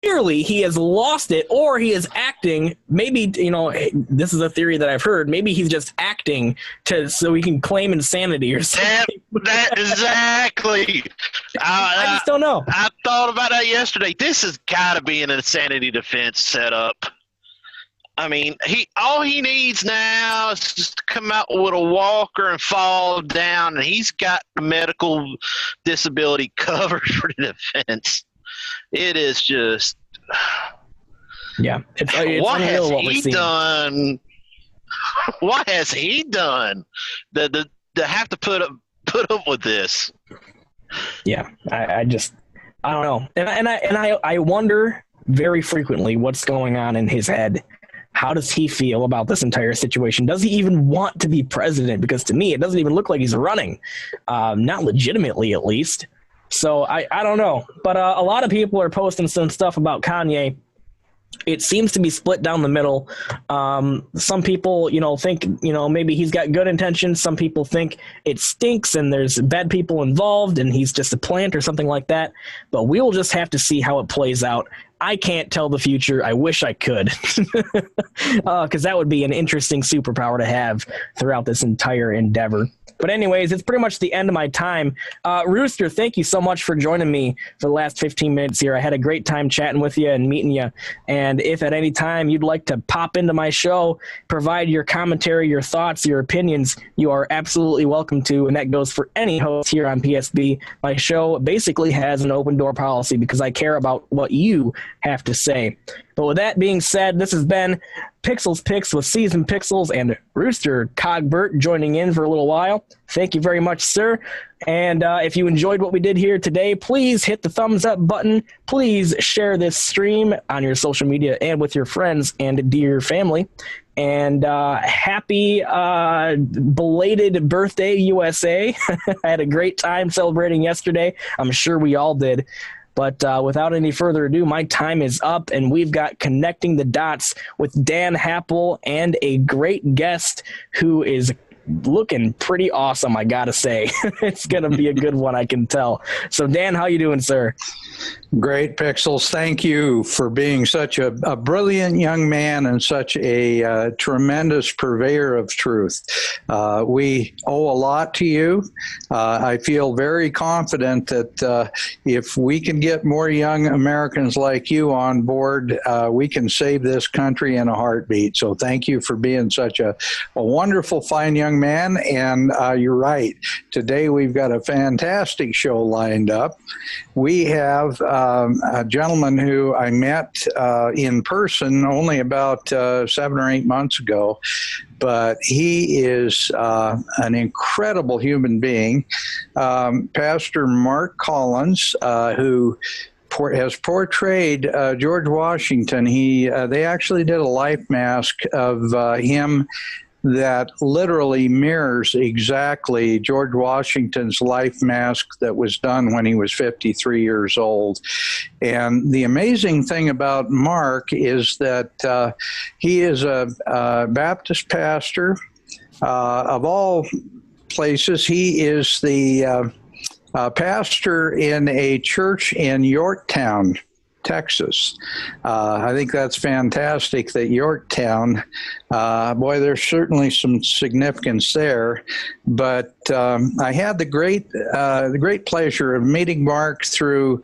clearly he has lost it, or he is acting. Maybe, this is a theory that I've heard. Maybe he's just acting so he can claim insanity or something. That exactly. I just don't know. I thought about that yesterday. This has got to be an insanity defense setup. I mean, all he needs now is just to come out with a walker and fall down, and he's got the medical disability covered for the defense. It is just, yeah. What has he done? What has he done to have to put up with this? Yeah, I don't know, and I wonder very frequently what's going on in his head. How does he feel about this entire situation? Does he even want to be president? Because to me, it doesn't even look like he's running, not legitimately at least. So I don't know. But a lot of people are posting some stuff about Kanye. It seems to be split down the middle. Some people, think, maybe he's got good intentions. Some people think it stinks and there's bad people involved and he's just a plant or something like that. But we'll just have to see how it plays out. I can't tell the future. I wish I could, because that would be an interesting superpower to have throughout this entire endeavor. But anyways, it's pretty much the end of my time. Rooster, thank you so much for joining me for the last 15 minutes here. I had a great time chatting with you and meeting you. And if at any time you'd like to pop into my show, provide your commentary, your thoughts, your opinions, you are absolutely welcome to. And that goes for any host here on PSB. My show basically has an open door policy because I care about what you have to say. But with that being said, this has been Pixels Picks with Seasoned Pixels and Rooster Cogbert joining in for a little while. Thank you very much, sir. And if you enjoyed what we did here today, please hit the thumbs up button. Please share this stream on your social media and with your friends and dear family. And happy belated birthday, USA. I had a great time celebrating yesterday. I'm sure we all did. But without any further ado, my time is up, and we've got Connecting the Dots with Dan Happel and a great guest who is looking pretty awesome, I gotta say. It's gonna be a good one, I can tell. So Dan, how you doing, sir? Great, Pixels. Thank you for being such a brilliant young man and such a tremendous purveyor of truth. We owe a lot to you. I feel very confident that if we can get more young Americans like you on board, we can save this country in a heartbeat. So thank you for being such a wonderful, fine young man. And you're right. Today we've got a fantastic show lined up. We have a gentleman who I met in person only about 7 or 8 months ago, but he is an incredible human being. Pastor Mark Collins, who has portrayed George Washington. They actually did a life mask of him that literally mirrors exactly George Washington's life mask that was done when he was 53 years old. And the amazing thing about Mark is that he is a Baptist pastor. Of all places, he is the pastor in a church in Yorktown, Texas. I think that's fantastic that Yorktown, boy, there's certainly some significance there. But I had the great pleasure of meeting Mark through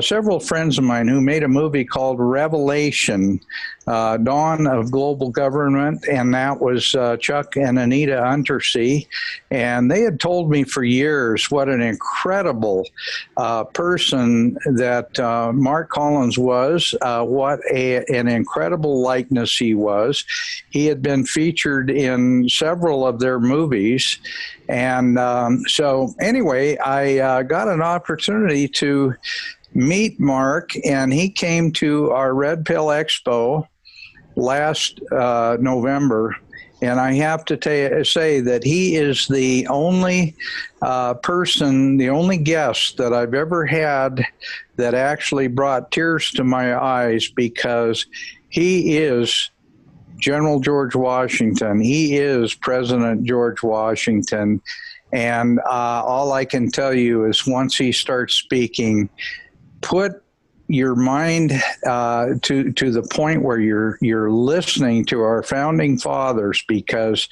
several friends of mine who made a movie called Revelation, Dawn of Global Government, and that was Chuck and Anita Untersee. And they had told me for years what an incredible person that Mark Collins was, what an incredible likeness he was. He had been featured in several of their movies. And so anyway, I got an opportunity to meet Mark, and he came to our Red Pill Expo last November. And I have to say that he is the only person, the only guest that I've ever had that actually brought tears to my eyes, because he is General George Washington. He is President George Washington. And all I can tell you is once he starts speaking, put your mind to the point where you're listening to our founding fathers, because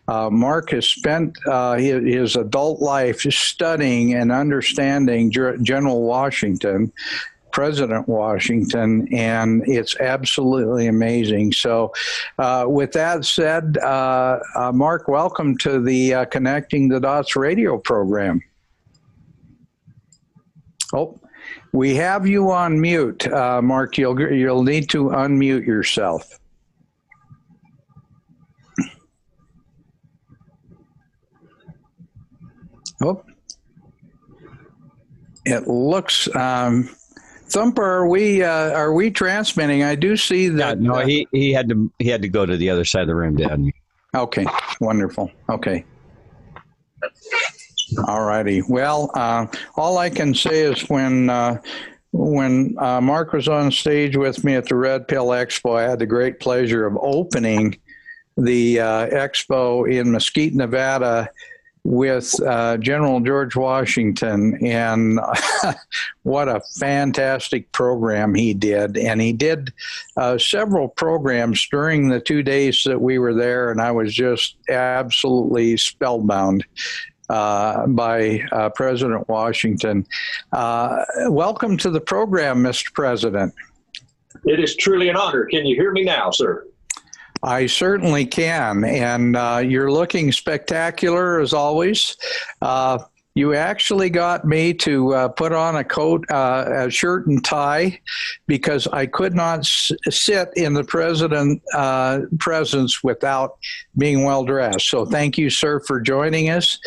Mark has spent his adult life studying and understanding General Washington, President Washington, and it's absolutely amazing. So with that said, Mark, welcome to the Connecting the Dots radio program. Oh, we have you on mute, Mark. You'll need to unmute yourself. Oh, it looks. Thumper, are we transmitting? I do see that. No, he had to go to the other side of the room to unmute. Okay, wonderful. Okay. All righty. Well, all I can say is when Mark was on stage with me at the Red Pill Expo, I had the great pleasure of opening the expo in Mesquite, Nevada, with General George Washington, and what a fantastic program he did. And he did several programs during the 2 days that we were there, and I was just absolutely spellbound by President Washington. Welcome to the program, Mr. President. It is truly an honor. Can you hear me now, sir? I certainly can, and you're looking spectacular as always. You actually got me to put on a coat, a shirt and tie, because I could not sit in the president's presence without being well dressed. So thank you, sir, for joining us.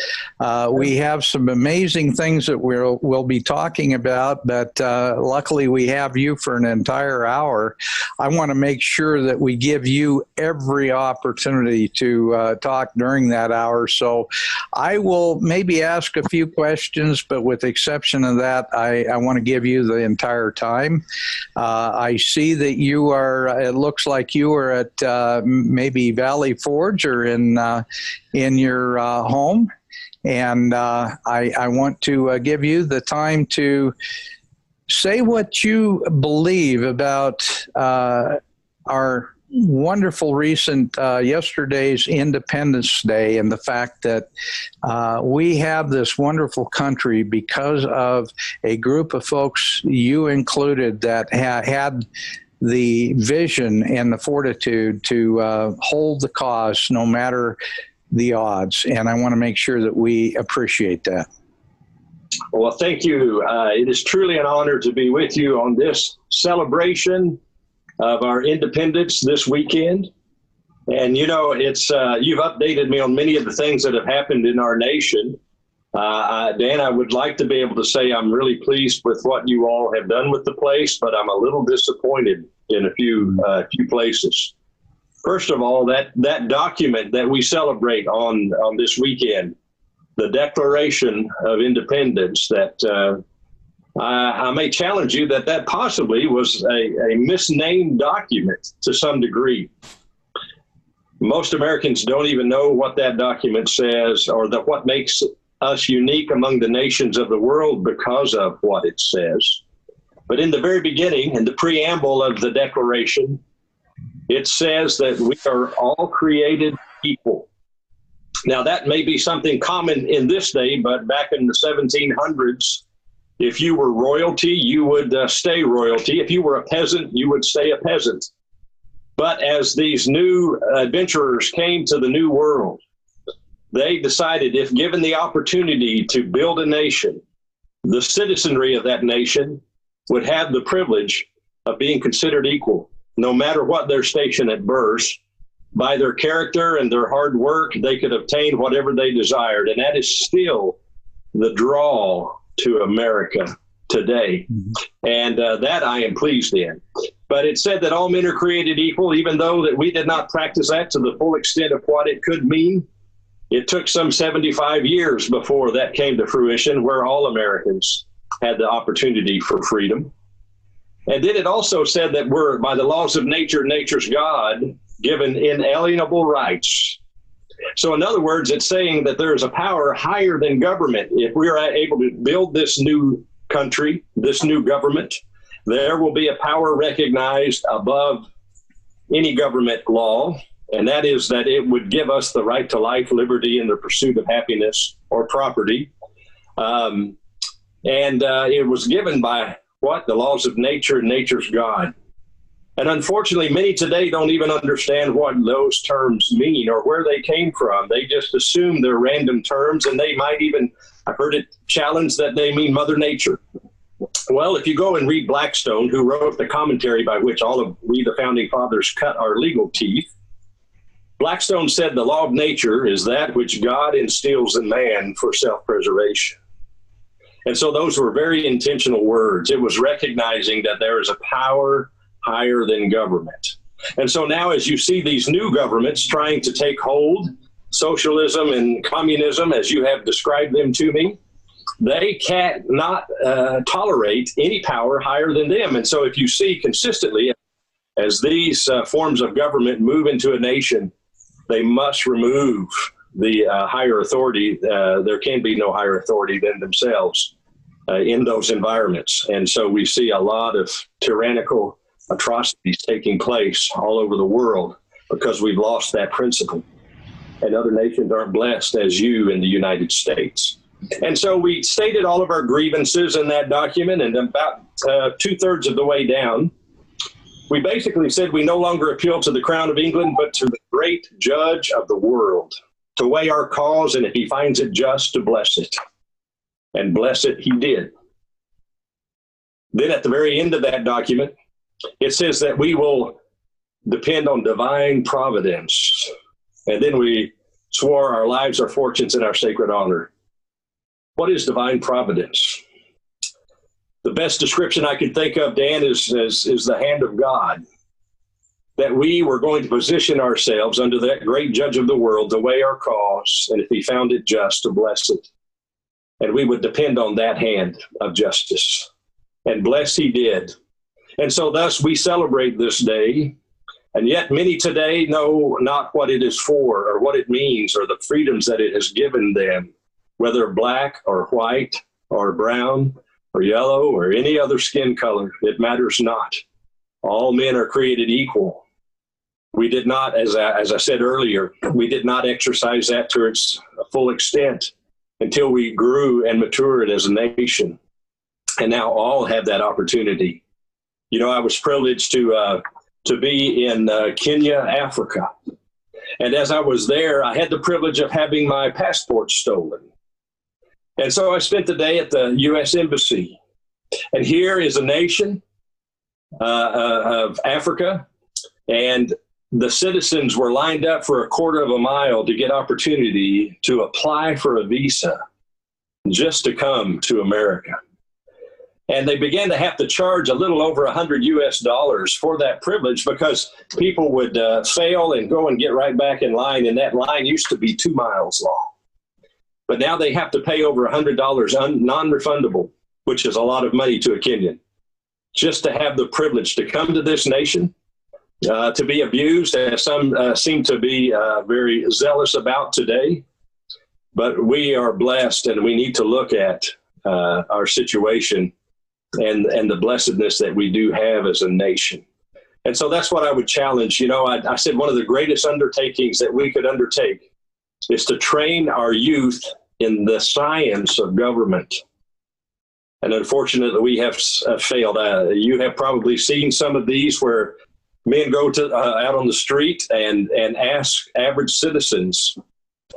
We have some amazing things that we'll be talking about, but luckily we have you for an entire hour. I want to make sure that we give you every opportunity to talk during that hour. So I will maybe ask a few questions, but with the exception of that, I want to give you the entire time. I see that you are, it looks like you are at maybe Valley Forge or in your home. And I want to give you the time to say what you believe about our wonderful recent yesterday's Independence Day, and the fact that we have this wonderful country because of a group of folks, you included, that had the vision and the fortitude to hold the cause no matter the odds. And I want to make sure that we appreciate that. Well, thank you. It is truly an honor to be with you on this celebration of our independence this weekend. And, you know, it's you've updated me on many of the things that have happened in our nation. Dan, I would like to be able to say I'm really pleased with what you all have done with the place, but I'm a little disappointed in a few places. First of all, that document that we celebrate on this weekend, the Declaration of Independence, that I may challenge you that possibly was a misnamed document to some degree. Most Americans don't even know what that document says, or what makes us unique among the nations of the world because of what it says. But in the very beginning, in the preamble of the Declaration, it says that we are all created equal. Now, that may be something common in this day, but back in the 1700s, if you were royalty, you would stay royalty. If you were a peasant, you would stay a peasant. But as these new adventurers came to the new world, they decided, if given the opportunity to build a nation, the citizenry of that nation would have the privilege of being considered equal, no matter what their station at birth. By their character and their hard work, they could obtain whatever they desired. And that is still the draw to America today. And that I am pleased in. But it said that all men are created equal, even though that we did not practice that to the full extent of what it could mean. It took some 75 years before that came to fruition, where all Americans had the opportunity for freedom. And then it also said that we're, by the laws of nature, nature's God, given inalienable rights. So in other words, it's saying that there is a power higher than government. If we are able to build this new country, this new government, there will be a power recognized above any government law, and that is that it would give us the right to life, liberty, and the pursuit of happiness or property. It was given by what? The laws of nature and nature's God. And unfortunately, many today don't even understand what those terms mean or where they came from. They just assume they're random terms, and they might even, I've heard it challenged that they mean Mother Nature. Well, if you go and read Blackstone, who wrote the commentary by which all of we, the founding fathers, cut our legal teeth, Blackstone said the law of nature is that which God instills in man for self-preservation. And so those were very intentional words. It was recognizing that there is a power higher than government. And so now as you see these new governments trying to take hold, socialism and communism, as you have described them to me, they cannot tolerate any power higher than them. And so if you see consistently, as these forms of government move into a nation, they must remove the higher authority. There can be no higher authority than themselves in those environments. And so we see a lot of tyrannical atrocities taking place all over the world because we've lost that principle. And other nations aren't blessed as you in the United States. And so we stated all of our grievances in that document, and about 2/3 of the way down, we basically said we no longer appeal to the Crown of England, but to the great judge of the world to weigh our cause, and if he finds it just, to bless it. And bless it he did. Then at the very end of that document, it says that we will depend on divine providence. And then we swore our lives, our fortunes, and our sacred honor. What is divine providence? The best description I could think of, Dan, is the hand of God. That we were going to position ourselves under that great judge of the world to weigh our cause, and if he found it just, to bless it. And we would depend on that hand of justice. And bless he did. And so thus we celebrate this day, and yet many today know not what it is for or what it means or the freedoms that it has given them, whether black or white or brown or yellow or any other skin color. It matters not. All men are created equal. We did not, as I said earlier, we did not exercise that to its full extent until we grew and matured as a nation. And now all have that opportunity. You know, I was privileged to be in Kenya, Africa. And as I was there, I had the privilege of having my passport stolen. And so I spent the day at the U.S. Embassy. And here is a nation of Africa, and the citizens were lined up for 1/4 mile to get opportunity to apply for a visa just to come to America. And they began to have to charge a little over $100 for that privilege because people would fail and go and get right back in line. And that line used to be 2 miles long. But now they have to pay over $100 non-refundable, which is a lot of money to a Kenyan, just to have the privilege to come to this nation, to be abused, as some seem to be very zealous about today. But we are blessed, and we need to look at our situation and the blessedness that we do have as a nation. And so that's what I would challenge. You know, I said one of the greatest undertakings that we could undertake is to train our youth in the science of government. And unfortunately, we have failed. You have probably seen some of these where men go to out on the street and ask average citizens,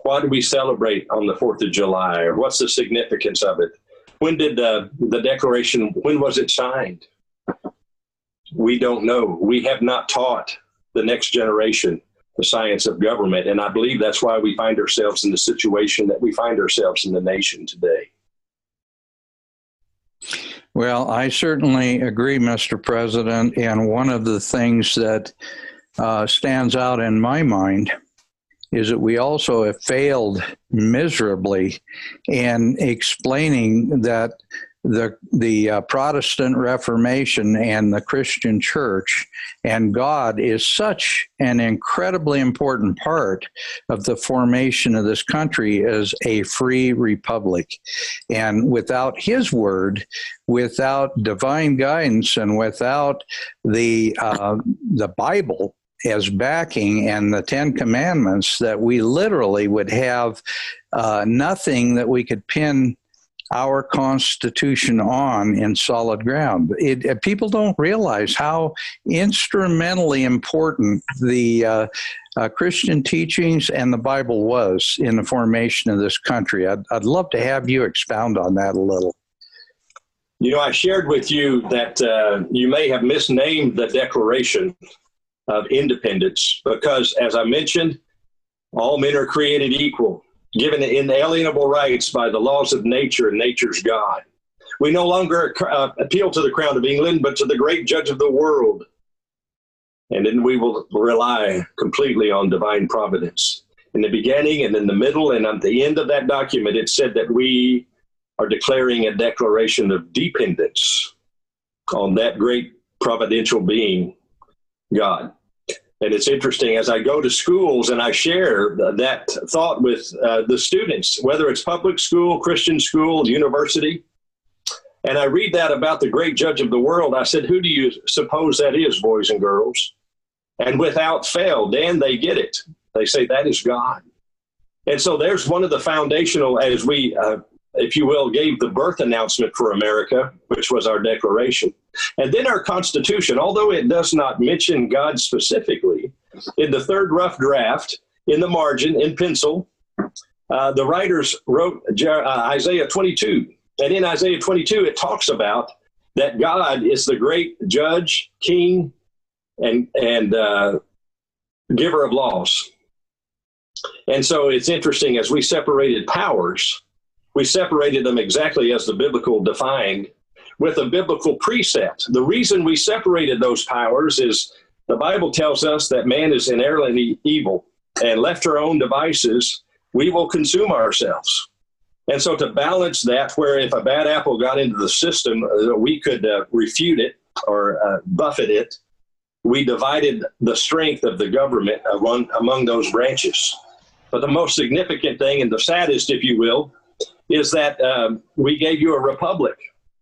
why do we celebrate on the 4th of July? Or what's the significance of it? When did the Declaration, when was it signed? We don't know. We have not taught the next generation the science of government. And I believe that's why we find ourselves in the situation that we find ourselves in the nation today. Well, I certainly agree, Mr. President. And one of the things that stands out in my mind is that we also have failed miserably in explaining that the Protestant Reformation and the Christian Church, and God is such an incredibly important part of the formation of this country as a free republic. And without His word, without divine guidance, and without the Bible as backing and the Ten Commandments, that we literally would have nothing that we could pin our Constitution on in solid ground. People don't realize how instrumentally important the Christian teachings and the Bible was in the formation of this country. I'd love to have you expound on that a little. You know, I shared with you that you may have misnamed the Declaration of Independence because, as I mentioned, all men are created equal, given inalienable rights by the laws of nature and nature's God. We no longer appeal to the Crown of England, but to the great judge of the world. And then we will rely completely on divine providence. In the beginning and in the middle and at the end of that document, it said that we are declaring a declaration of dependence on that great providential being, God. And it's interesting, as I go to schools and I share that thought with the students, whether it's public school, Christian school, university, and I read that about the great judge of the world, I said, who do you suppose that is, boys and girls? And without fail, Dan, they get it. They say that is God. And so there's one of the foundational, as we, if you will, gave the birth announcement for America, which was our Declaration. And then our Constitution, although it does not mention God specifically, in the third rough draft, in the margin, in pencil, the writers wrote Isaiah 22. And in Isaiah 22, it talks about that God is the great judge, king, and giver of laws. And so it's interesting, as we separated powers, we separated them exactly as the biblical defined, with a biblical precept. The reason we separated those powers is the Bible tells us that man is inherently evil, and left to our own devices, we will consume ourselves. And so to balance that, where if a bad apple got into the system, we could refute it or buffet it, we divided the strength of the government among those branches. But the most significant thing, and the saddest, if you will, is that we gave you a republic,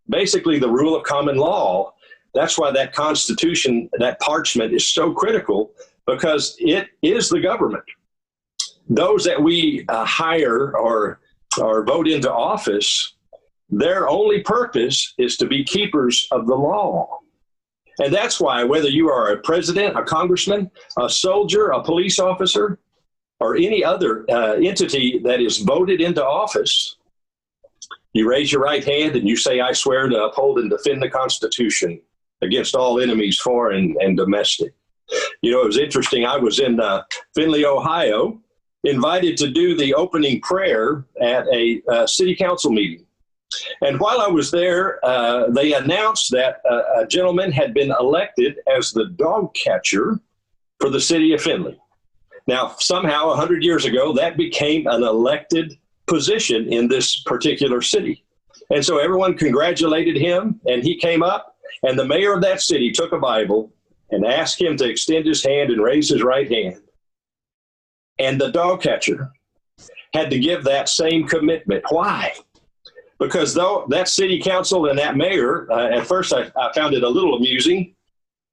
basically the rule of common law. That's why that Constitution, that parchment, is so critical, because it is the government. Those that we hire or vote into office, their only purpose is to be keepers of the law. And that's why, whether you are a president, a congressman, a soldier, a police officer, or any other entity that is voted into office, you raise your right hand and you say, I swear to uphold and defend the Constitution against all enemies, foreign and domestic. You know, it was interesting. I was in Findlay, Ohio, invited to do the opening prayer at a city council meeting. And while I was there, they announced that a gentleman had been elected as the dog catcher for the city of Findlay. Now, somehow, 100 years ago, that became an elected position in this particular city. And so everyone congratulated him, and he came up, and the mayor of that city took a Bible and asked him to extend his hand and raise his right hand. And the dog catcher had to give that same commitment. Why? Because though that city council and that mayor, at first I found it a little amusing,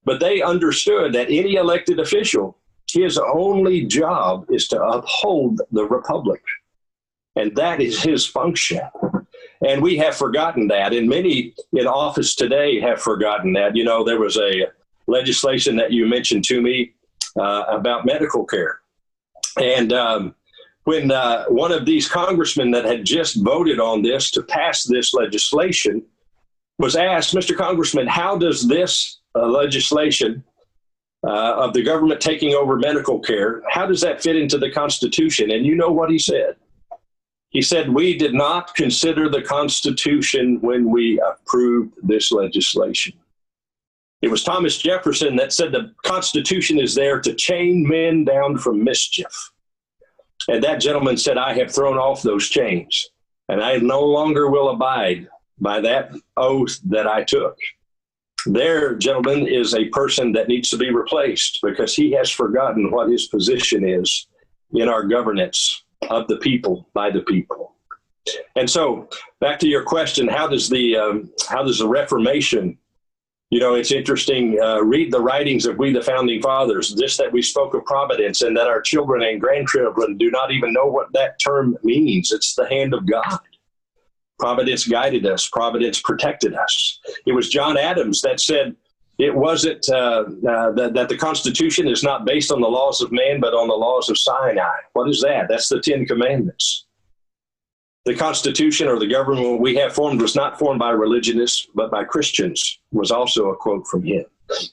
but they understood that any elected official, his only job is to uphold the republic. And that is his function. And we have forgotten that. And many in office today have forgotten that. You know, there was a legislation that you mentioned to me about medical care. And when one of these congressmen that had just voted on this to pass this legislation was asked, Mr. Congressman, how does this legislation of the government taking over medical care, how does that fit into the Constitution? And you know what he said? He said, we did not consider the Constitution when we approved this legislation. It was Thomas Jefferson that said the Constitution is there to chain men down from mischief. And that gentleman said, I have thrown off those chains, and I no longer will abide by that oath that I took. There, gentlemen, is a person that needs to be replaced because he has forgotten what his position is in our governance of the people, by the people. And so back to your question, how does the Reformation, it's interesting, read the writings of we, the founding fathers, this that we spoke of providence and that our children and grandchildren do not even know what that term means. It's the hand of God. Providence guided us. Providence protected us. It was John Adams that said it wasn't that the Constitution is not based on the laws of man, but on the laws of Sinai. What is that? That's the Ten Commandments. The Constitution or the government we have formed was not formed by religionists, but by Christians, was also a quote from him.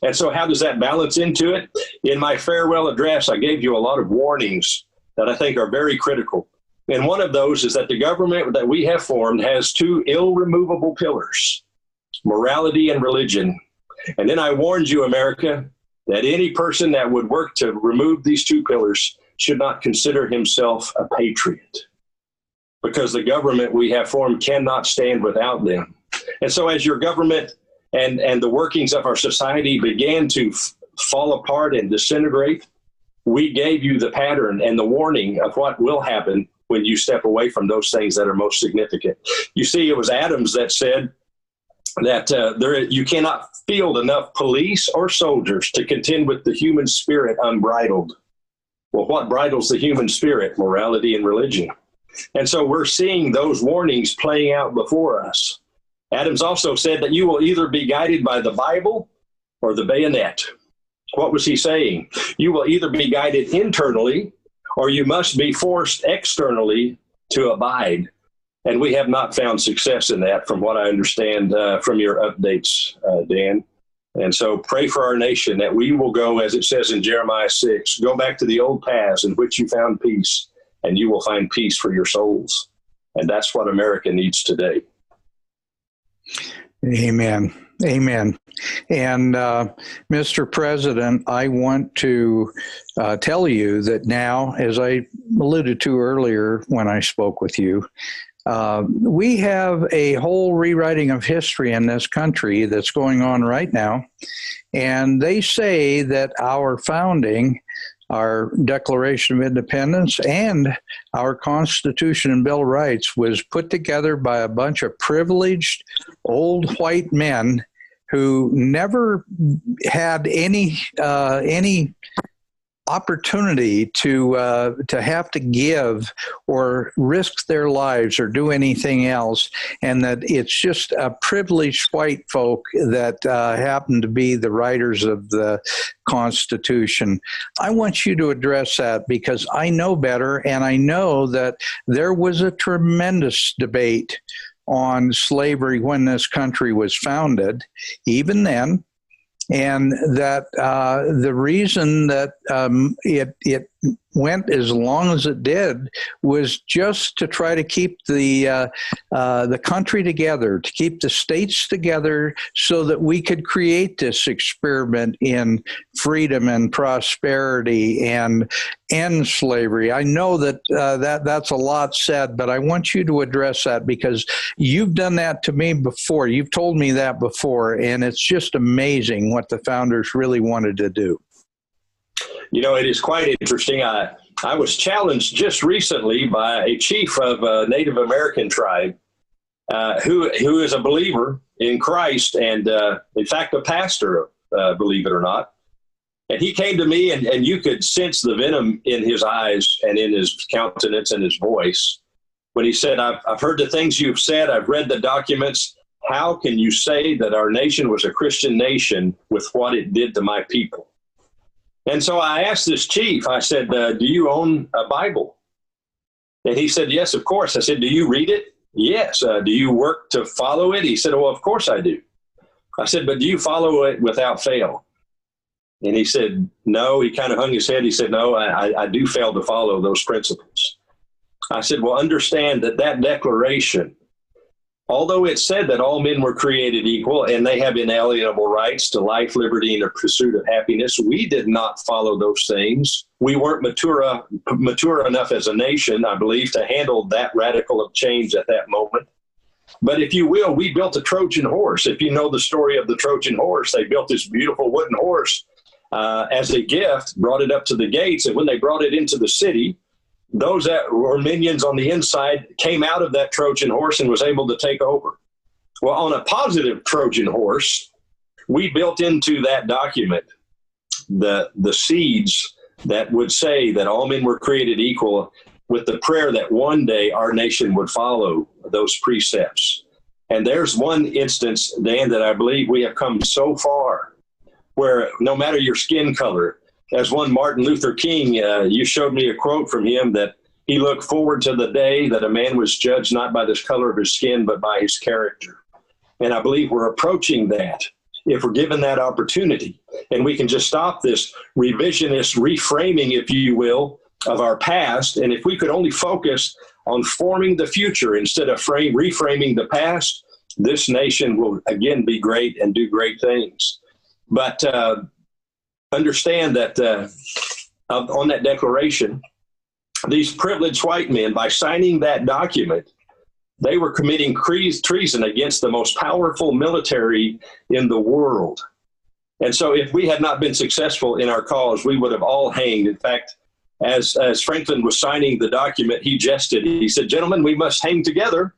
And so how does that balance into it? In my farewell address, I gave you a lot of warnings that I think are very critical. And one of those is that the government that we have formed has two irremovable pillars, morality and religion. And then I warned you, America, that any person that would work to remove these two pillars should not consider himself a patriot, because the government we have formed cannot stand without them. And so as your government and the workings of our society began to fall apart and disintegrate, we gave you the pattern and the warning of what will happen when you step away from those things that are most significant. You see, it was Adams that said that you cannot field enough police or soldiers to contend with the human spirit unbridled. Well, what bridles the human spirit? Morality and religion. And so we're seeing those warnings playing out before us. Adams also said that you will either be guided by the Bible or the bayonet. What was he saying? You will either be guided internally or you must be forced externally to abide. And we have not found success in that, from what I understand from your updates, Dan. And so pray for our nation that we will go, as it says in Jeremiah 6, go back to the old paths in which you found peace, and you will find peace for your souls. And that's what America needs today. Amen. Amen. And Mr. President, I want to tell you that now, as I alluded to earlier when I spoke with you, we have a whole rewriting of history in this country that's going on right now. And they say that our founding, our Declaration of Independence, and our Constitution and Bill of Rights was put together by a bunch of privileged old white men who never had any opportunity to have to give or risk their lives or do anything else, and that it's just a privileged white folk that happen to be the writers of the Constitution. I want you to address that, because I know better, and I know that there was a tremendous debate on slavery when this country was founded, even then. And that the reason that it went as long as it did was just to try to keep the country together, to keep the states together, so that we could create this experiment in freedom and prosperity and end slavery. I know that that's a lot said, but I want you to address that, because you've done that to me before. You've told me that before, and it's just amazing what the founders really wanted to do. You know, it is quite interesting. I was challenged just recently by a chief of a Native American tribe who is a believer in Christ and, in fact, a pastor, believe it or not. And he came to me, and you could sense the venom in his eyes and in his countenance and his voice when he said, I've heard the things you've said. I've read the documents. How can you say that our nation was a Christian nation with what it did to my people? And so I asked this chief, I said, do you own a Bible? And he said, yes, of course. I said, do you read it? Yes. Do you work to follow it? He said, well, of course I do. I said, but do you follow it without fail? And he said, no. He kind of hung his head. He said, no, I do fail to follow those principles. I said, well, understand that declaration, although it said that all men were created equal and they have inalienable rights to life, liberty, and the pursuit of happiness, we did not follow those things. We weren't mature enough as a nation, I believe, to handle that radical of change at that moment. But if you will, we built a Trojan horse. If you know the story of the Trojan horse, they built this beautiful wooden horse as a gift, brought it up to the gates. And when they brought it into the city, those that were minions on the inside came out of that Trojan horse and was able to take over. Well, on a positive Trojan horse, we built into that document the seeds that would say that all men were created equal, with the prayer that one day our nation would follow those precepts. And there's one instance, Dan, that I believe we have come so far where no matter your skin color, as one Martin Luther King, you showed me a quote from him that he looked forward to the day that a man was judged not by the color of his skin, but by his character. And I believe we're approaching that if we're given that opportunity. And we can just stop this revisionist reframing, if you will, of our past. And if we could only focus on forming the future instead of reframing the past, this nation will again be great and do great things. But understand that on that declaration, these privileged white men, by signing that document, they were committing treason against the most powerful military in the world. And so if we had not been successful in our cause, we would have all hanged. In fact, as Franklin was signing the document, he jested. He said, "Gentlemen, we must hang together,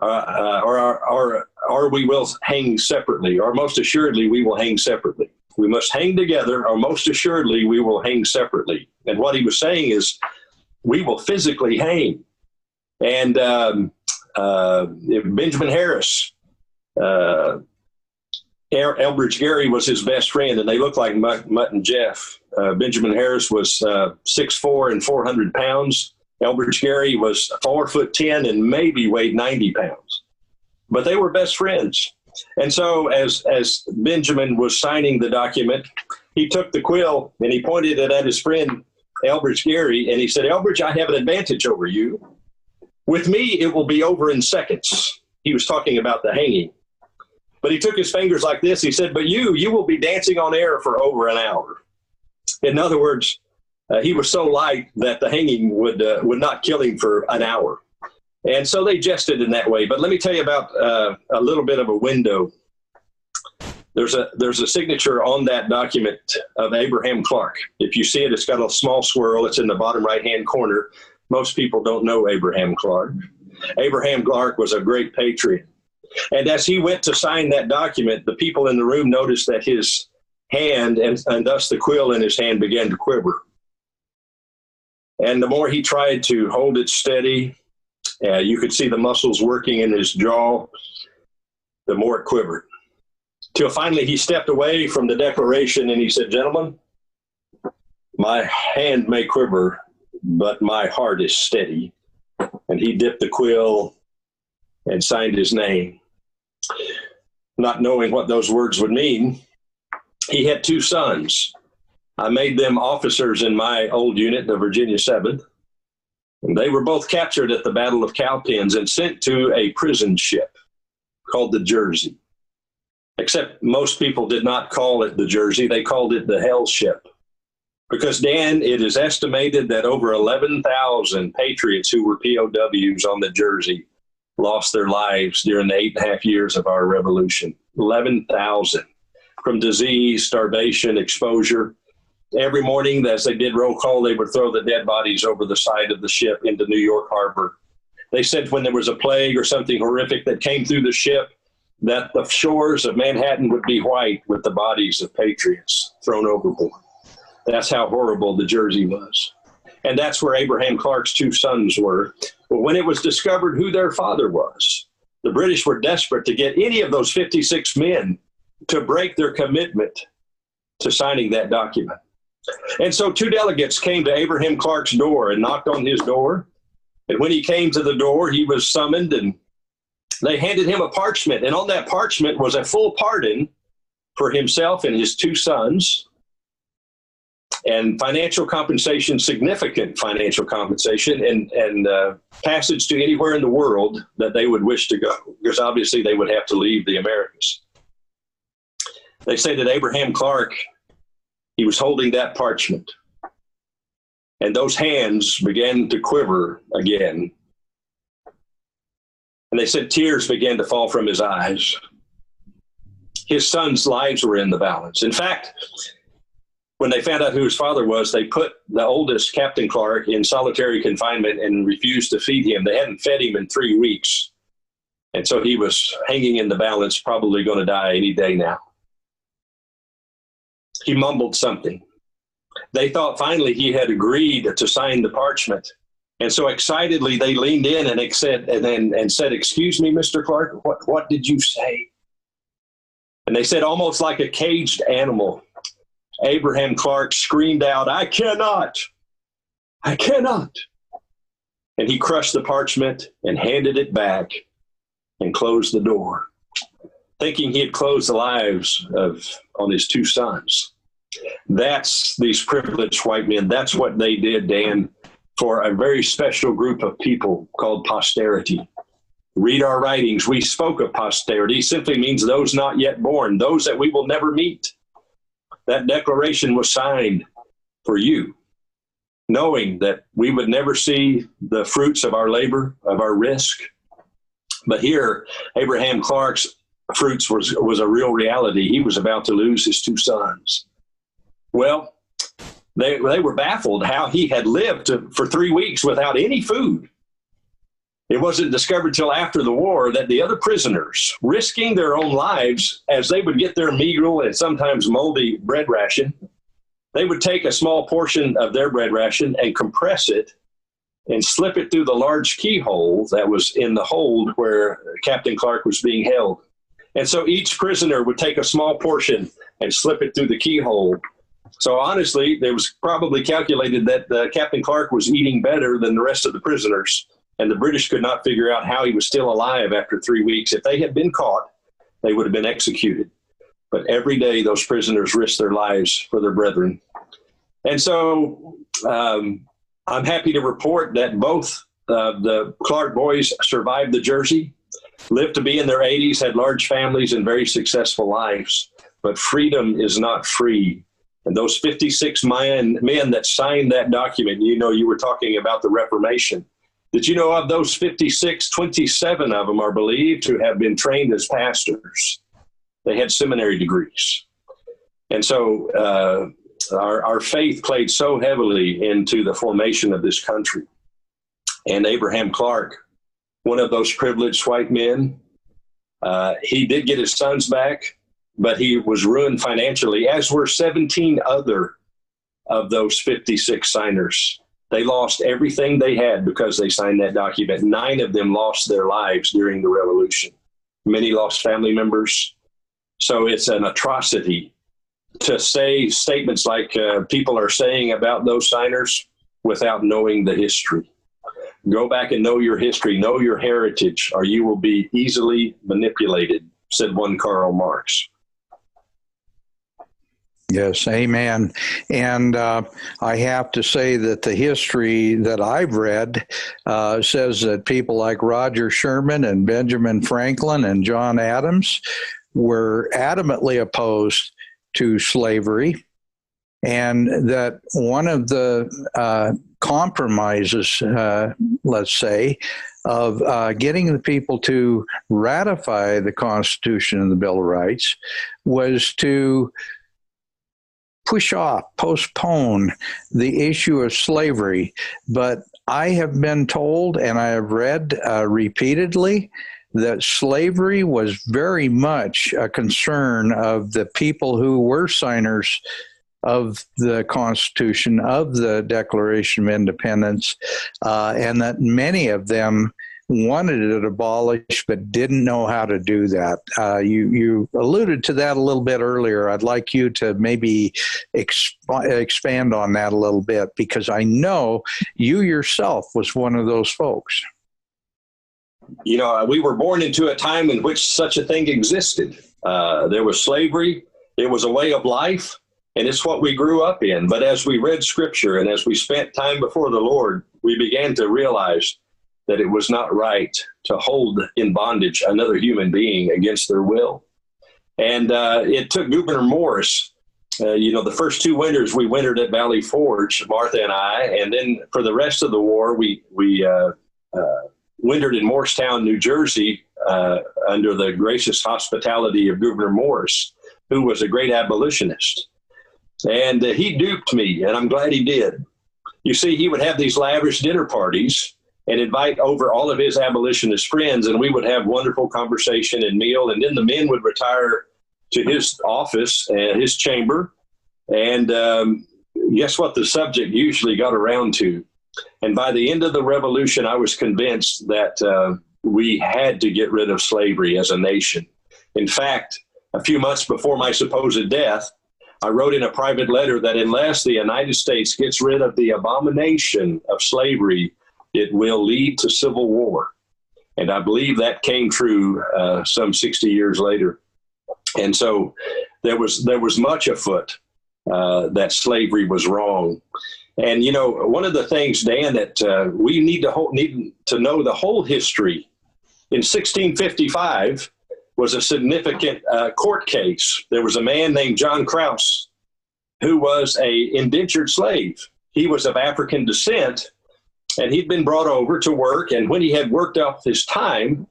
or we will hang separately, or most assuredly we will hang separately. We must hang together, or most assuredly we will hang separately." And what he was saying is, we will physically hang. And Benjamin Harris, Elbridge Gerry was his best friend, and they looked like Mutt and Jeff. Benjamin Harris was 6'4" and 400 pounds. Elbridge Gerry was 4'10" and maybe weighed 90 pounds. But they were best friends. And so as Benjamin was signing the document, he took the quill and he pointed it at his friend Elbridge Gerry, and he said, "Elbridge, I have an advantage over you. With me, it will be over in seconds." He was talking about the hanging. But he took his fingers like this. He said, "But you will be dancing on air for over an hour." In other words, he was so light that the hanging would not kill him for an hour. And so they jested in that way. But let me tell you about a little bit of a window. There's a signature on that document of Abraham Clark. If you see it, it's got a small swirl. It's in the bottom right-hand corner. Most people don't know Abraham Clark. Abraham Clark was a great patriot. And as he went to sign that document, the people in the room noticed that his hand and thus the quill in his hand began to quiver. And the more he tried to hold it steady, you could see the muscles working in his jaw, the more it quivered. Till finally he stepped away from the declaration and he said, "Gentlemen, my hand may quiver, but my heart is steady." And he dipped the quill and signed his name. Not knowing what those words would mean, he had two sons. I made them officers in my old unit, the Virginia 7th. And they were both captured at the Battle of Cowpens and sent to a prison ship called the Jersey. Except most people did not call it the Jersey. They called it the Hell Ship. Because, Dan, it is estimated that over 11,000 patriots who were POWs on the Jersey lost their lives during the 8.5 years of our revolution. 11,000. From disease, starvation, exposure. Every morning, as they did roll call, they would throw the dead bodies over the side of the ship into New York Harbor. They said when there was a plague or something horrific that came through the ship, that the shores of Manhattan would be white with the bodies of patriots thrown overboard. That's how horrible the Jersey was. And that's where Abraham Clark's two sons were. But when it was discovered who their father was, the British were desperate to get any of those 56 men to break their commitment to signing that document. And so two delegates came to Abraham Clark's door and knocked on his door. And when he came to the door, he was summoned and they handed him a parchment. And on that parchment was a full pardon for himself and his two sons, and financial compensation, significant financial compensation, and passage to anywhere in the world that they would wish to go, because obviously they would have to leave the Americas. They say that Abraham Clark, he was holding that parchment, and those hands began to quiver again. And they said tears began to fall from his eyes. His sons' lives were in the balance. In fact, when they found out who his father was, they put the oldest, Captain Clark, in solitary confinement and refused to feed him. They hadn't fed him in 3 weeks. And so he was hanging in the balance, probably going to die any day now. He mumbled something. They thought finally he had agreed to sign the parchment. And so excitedly, they leaned in and said, "Excuse me, Mr. Clark, what did you say?" And they said, almost like a caged animal, Abraham Clark screamed out, "I cannot! I cannot!" And he crushed the parchment and handed it back and closed the door, thinking he had closed the lives on his 2 sons. That's these privileged white men. That's what they did, Dan, for a very special group of people called posterity. Read our writings. We spoke of posterity. Simply means those not yet born, those that we will never meet. That declaration was signed for you, knowing that we would never see the fruits of our labor, of our risk. But here, Abraham Clark's fruits was a real reality. He was about to lose his 2 sons. Well, they were baffled how he had lived for 3 weeks without any food. It wasn't discovered till after the war that the other prisoners, risking their own lives as they would get their meager and sometimes moldy bread ration, they would take a small portion of their bread ration and compress it and slip it through the large keyhole that was in the hold where Captain Clark was being held. And so each prisoner would take a small portion and slip it through the keyhole. So honestly, it was probably calculated that Captain Clark was eating better than the rest of the prisoners, and the British could not figure out how he was still alive after 3 weeks. If they had been caught, they would have been executed. But every day, those prisoners risked their lives for their brethren. And so I'm happy to report that both the Clark boys survived the Jersey, lived to be in their 80s, had large families and very successful lives. But freedom is not free. And those 56 men that signed that document, you were talking about the Reformation. Did you know of those 56, 27 of them are believed to have been trained as pastors? They had seminary degrees. And so our faith played so heavily into the formation of this country. And Abraham Clark, one of those privileged white men, he did get his sons back, but he was ruined financially, as were 17 other of those 56 signers. They lost everything they had because they signed that document. 9 of them lost their lives during the Revolution. Many lost family members. So it's an atrocity to say statements like people are saying about those signers without knowing the history. Go back and know your history, know your heritage, or you will be easily manipulated, said one Karl Marx. Yes, amen. And I have to say that the history that I've read says that people like Roger Sherman and Benjamin Franklin and John Adams were adamantly opposed to slavery, and that one of the compromises, let's say, of getting the people to ratify the Constitution and the Bill of Rights was to postpone the issue of slavery. But I have been told, and I have read repeatedly, that slavery was very much a concern of the people who were signers of the Constitution, of the Declaration of Independence, and that many of them wanted it abolished but didn't know how to do that. You alluded to that a little bit earlier. I'd like you to maybe expand on that a little bit, because I know you yourself was one of those folks. We were born into a time in which such a thing existed. There was slavery. It was a way of life, and it's what we grew up in. But as we read Scripture and as we spent time before the Lord, we began to realize that it was not right to hold in bondage another human being against their will. And it took Gouverneur Morris, the first 2 winters we wintered at Valley Forge, Martha and I, and then for the rest of the war, we wintered in Morristown, New Jersey, under the gracious hospitality of Gouverneur Morris, who was a great abolitionist. And he duped me, and I'm glad he did. You see, he would have these lavish dinner parties and invite over all of his abolitionist friends, and we would have wonderful conversation and meal. And then the men would retire to his office and his chamber. And guess what the subject usually got around to? And by the end of the revolution, I was convinced that we had to get rid of slavery as a nation. In fact, a few months before my supposed death, I wrote in a private letter that unless the United States gets rid of the abomination of slavery, it will lead to civil war. And I believe that came true some 60 years later. And so there was much afoot that slavery was wrong. And, you know, one of the things, Dan, that we need to know the whole history. In 1655 was a significant court case. There was a man named John Krause who was a indentured slave. He was of African descent, and he'd been brought over to work. And when he had worked up his time,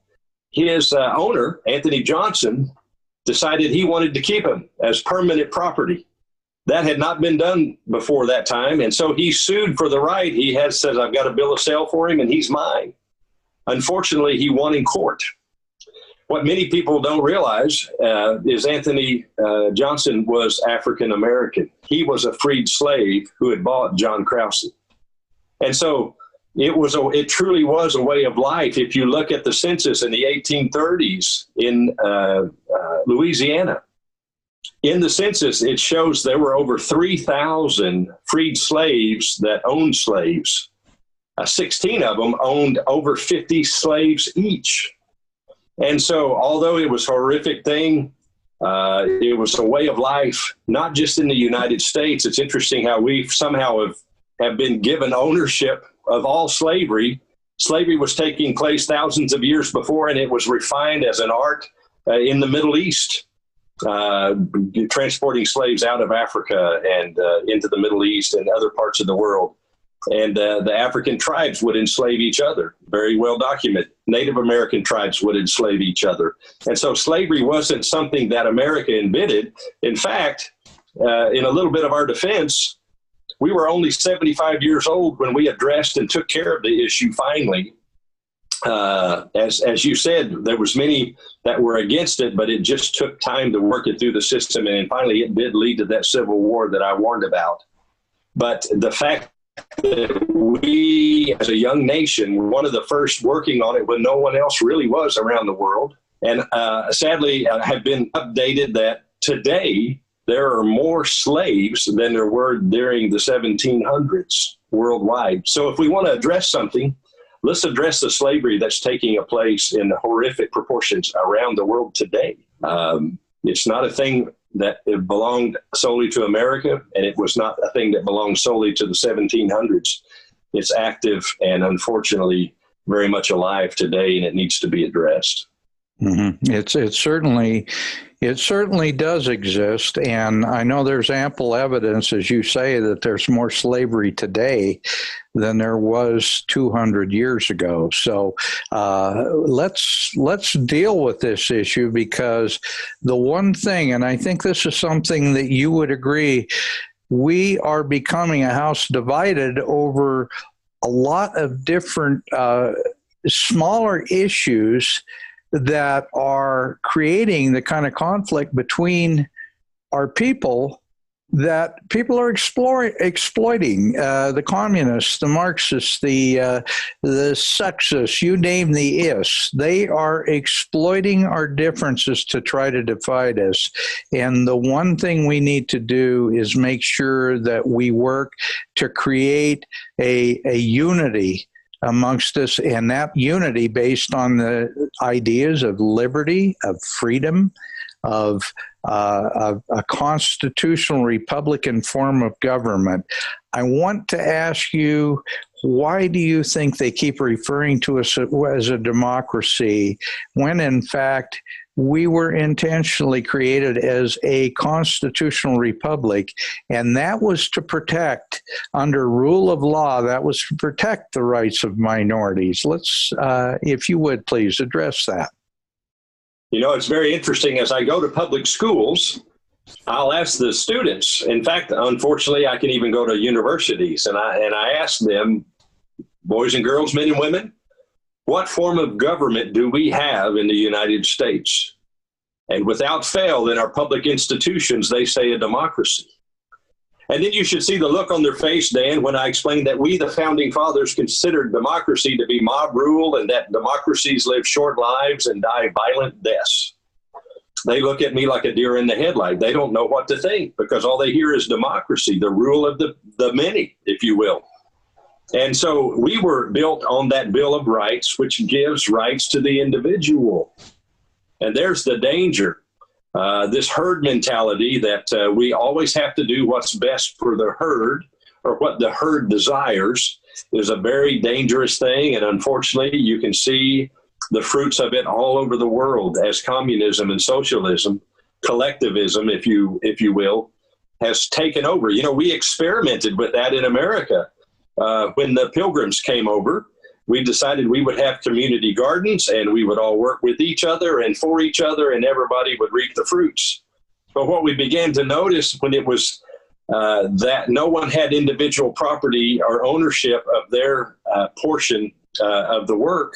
his owner, Anthony Johnson, decided he wanted to keep him as permanent property. That had not been done before that time. And so he sued for the right. He says, I've got a bill of sale for him and he's mine. Unfortunately, he won in court. What many people don't realize is Anthony Johnson was African American. He was a freed slave who had bought John Krause. And so it truly was a way of life. If you look at the census in the 1830s in Louisiana, in the census, it shows there were over 3,000 freed slaves that owned slaves. 16 of them owned over 50 slaves each. And so, although it was a horrific thing, it was a way of life, not just in the United States. It's interesting how we somehow have been given ownership of all slavery. Slavery was taking place thousands of years before, and it was refined as an art in the Middle East, transporting slaves out of Africa and into the Middle East and other parts of the world. And the African tribes would enslave each other, very well documented. Native American tribes would enslave each other. And so slavery wasn't something that America invented. In fact, in a little bit of our defense, we were only 75 years old when we addressed and took care of the issue finally. As you said, there was many that were against it, but it just took time to work it through the system. And finally, it did lead to that civil war that I warned about. But the fact that we, as a young nation, were one of the first working on it when no one else really was around the world. And sadly, have been updated that today there are more slaves than there were during the 1700s worldwide. So if we want to address something, let's address the slavery that's taking place in horrific proportions around the world today. It's not a thing that it belonged solely to America, and it was not a thing that belonged solely to the 1700s. It's active and unfortunately very much alive today, and it needs to be addressed. Mm-hmm. It certainly does exist, and I know there's ample evidence, as you say, that there's more slavery today than there was 200 years ago. So let's deal with this issue, because the one thing, and I think this is something that you would agree, we are becoming a house divided over a lot of different smaller issues that are creating the kind of conflict between our people that people are exploiting. The communists, the Marxists, the sexists, you name the ists, they are exploiting our differences to try to divide us. And the one thing we need to do is make sure that we work to create a unity amongst us, and that unity based on the ideas of liberty, of freedom, of a constitutional Republican form of government. I want to ask you, why do you think they keep referring to us as a democracy when in fact we were intentionally created as a constitutional republic, and that was to protect, under rule of law, that was to protect the rights of minorities. Let's, if you would, please address that. You know, it's very interesting. As I go to public schools, I'll ask the students. In fact, unfortunately, I can even go to universities, and I ask them, boys and girls, men and women, what form of government do we have in the United States? And without fail, in our public institutions, they say a democracy. And then you should see the look on their face, Dan, when I explained that we, the founding fathers, considered democracy to be mob rule and that democracies live short lives and die violent deaths. They look at me like a deer in the headlight. They don't know what to think because all they hear is democracy, the rule of the many, if you will. And so we were built on that Bill of Rights, which gives rights to the individual. And there's the danger. This herd mentality that we always have to do what's best for the herd or what the herd desires is a very dangerous thing. And unfortunately, you can see the fruits of it all over the world as communism and socialism, collectivism, if you will, has taken over. You know, we experimented with that in America. When the Pilgrims came over, we decided we would have community gardens and we would all work with each other and for each other and everybody would reap the fruits. But what we began to notice when it was that no one had individual property or ownership of their portion of the work,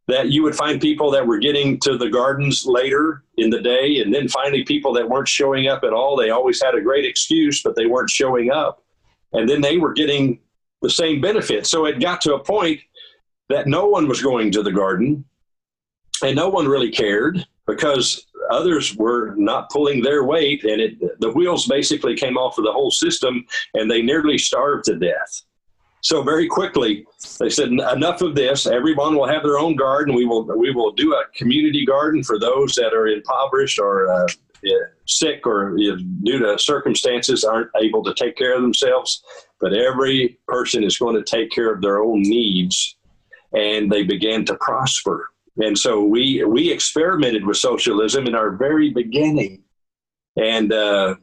that you would find people that were getting to the gardens later in the day and then finally people that weren't showing up at all. They always had a great excuse, but they weren't showing up. And then they were getting the same benefit. So it got to a point that no one was going to the garden and no one really cared because others were not pulling their weight and the wheels basically came off of the whole system and they nearly starved to death. So very quickly, they said, enough of this. Everyone will have their own garden. We will do a community garden for those that are impoverished or sick or due to circumstances aren't able to take care of themselves. But every person is going to take care of their own needs. And they began to prosper. And so we experimented with socialism in our very beginning. And the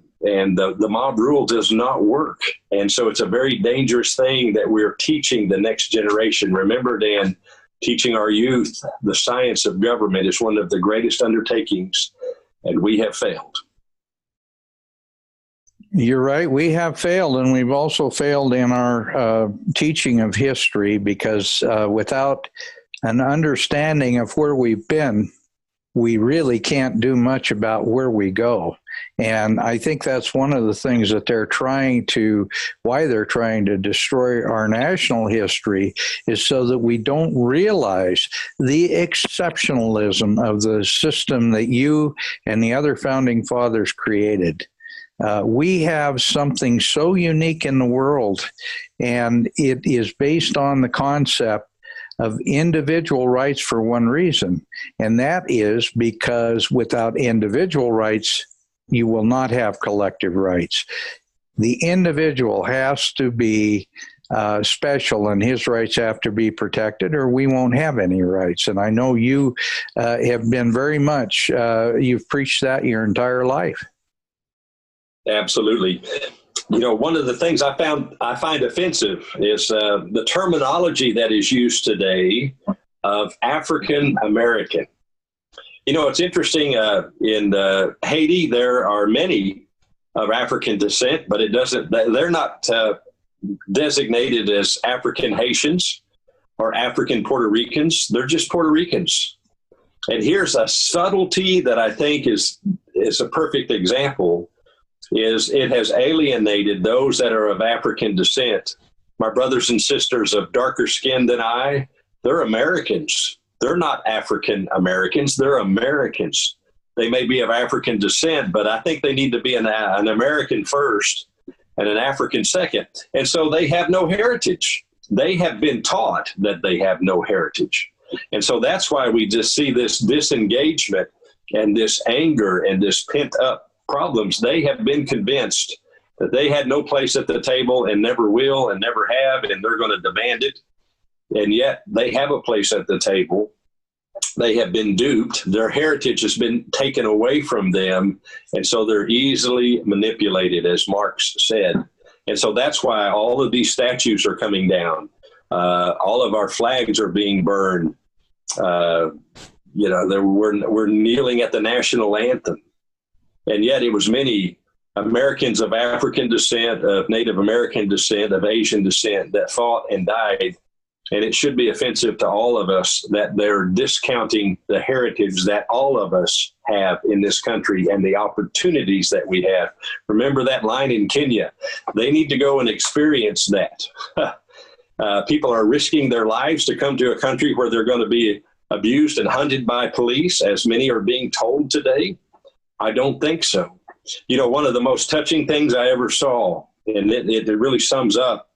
mob rule does not work. And so it's a very dangerous thing that we're teaching the next generation. Remember, Dan, teaching our youth the science of government is one of the greatest undertakings, and we have failed. You're right. We have failed, and we've also failed in our teaching of history because without an understanding of where we've been, we really can't do much about where we go. And I think that's one of the things that why they're trying to destroy our national history is so that we don't realize the exceptionalism of the system that you and the other founding fathers created. We have something so unique in the world, and it is based on the concept of individual rights for one reason, and that is because without individual rights, you will not have collective rights. The individual has to be special, and his rights have to be protected, or we won't have any rights. And I know you have been very much, you've preached that your entire life. Absolutely. You know, one of the things I find offensive is the terminology that is used today of African American. You know, it's interesting. In Haiti, there are many of African descent, but they're not designated as African Haitians or African Puerto Ricans. They're just Puerto Ricans. And here's a subtlety that I think is a perfect example. Is it has alienated those that are of African descent. My brothers and sisters of darker skin than I, they're Americans. They're not African Americans. They're Americans. They may be of African descent, but I think they need to be an American first and an African second. And so they have no heritage. They have been taught that they have no heritage. And so that's why we just see this disengagement and this anger and this pent up problems. They have been convinced that they had no place at the table and never will and never have, and they're going to demand it. And yet they have a place at the table. they have been duped. Their heritage has been taken away from them. And so they're easily manipulated, as Marx said. And so that's why all of these statues are coming down. All of our flags are being burned. We're kneeling at the national anthem. And yet it was many Americans of African descent, of Native American descent, of Asian descent that fought and died. And it should be offensive to all of us that they're discounting the heritage that all of us have in this country and the opportunities that we have. Remember that line in Kenya. They need to go and experience that. People are risking their lives to come to a country where they're going to be abused and hunted by police, as many are being told today. I don't think so. You know, one of the most touching things I ever saw, and it really sums up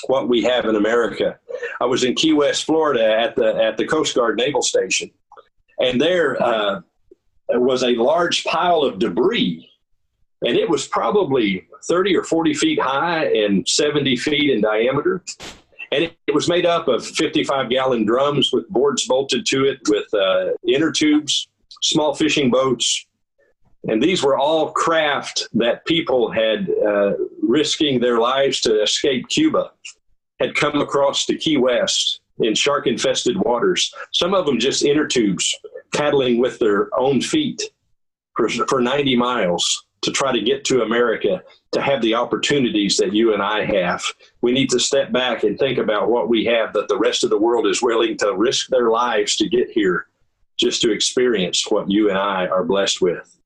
what we have in America. I was in Key West, Florida at the Coast Guard Naval Station, and there was a large pile of debris, and it was probably 30 or 40 feet high and 70 feet in diameter. And it was made up of 55-gallon drums with boards bolted to it, with inner tubes, small fishing boats. And these were all craft that people had, risking their lives to escape Cuba, had come across to Key West in shark-infested waters. Some of them just inner tubes, paddling with their own feet for 90 miles to try to get to America, to have the opportunities that you and I have. We need to step back and think about what we have that the rest of the world is willing to risk their lives to get here, just to experience what you and I are blessed with.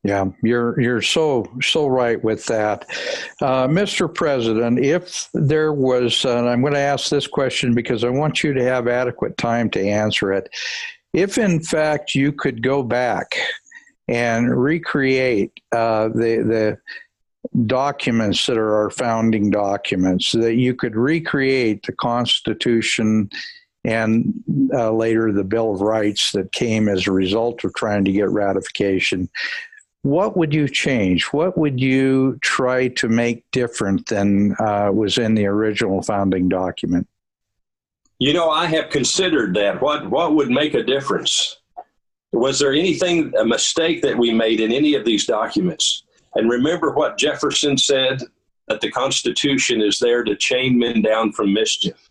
Yeah, you're so right with that. Mr. President, if there was, and I'm going to ask this question because I want you to have adequate time to answer it. If in fact you could go back and recreate the documents that are our founding documents, that you could recreate the Constitution and later the Bill of Rights that came as a result of trying to get ratification, what would you change? What would you try to make different than was in the original founding document? You know, I have considered that. What would make a difference? Was there anything, a mistake that we made in any of these documents? And remember what Jefferson said, that the Constitution is there to chain men down from mischief.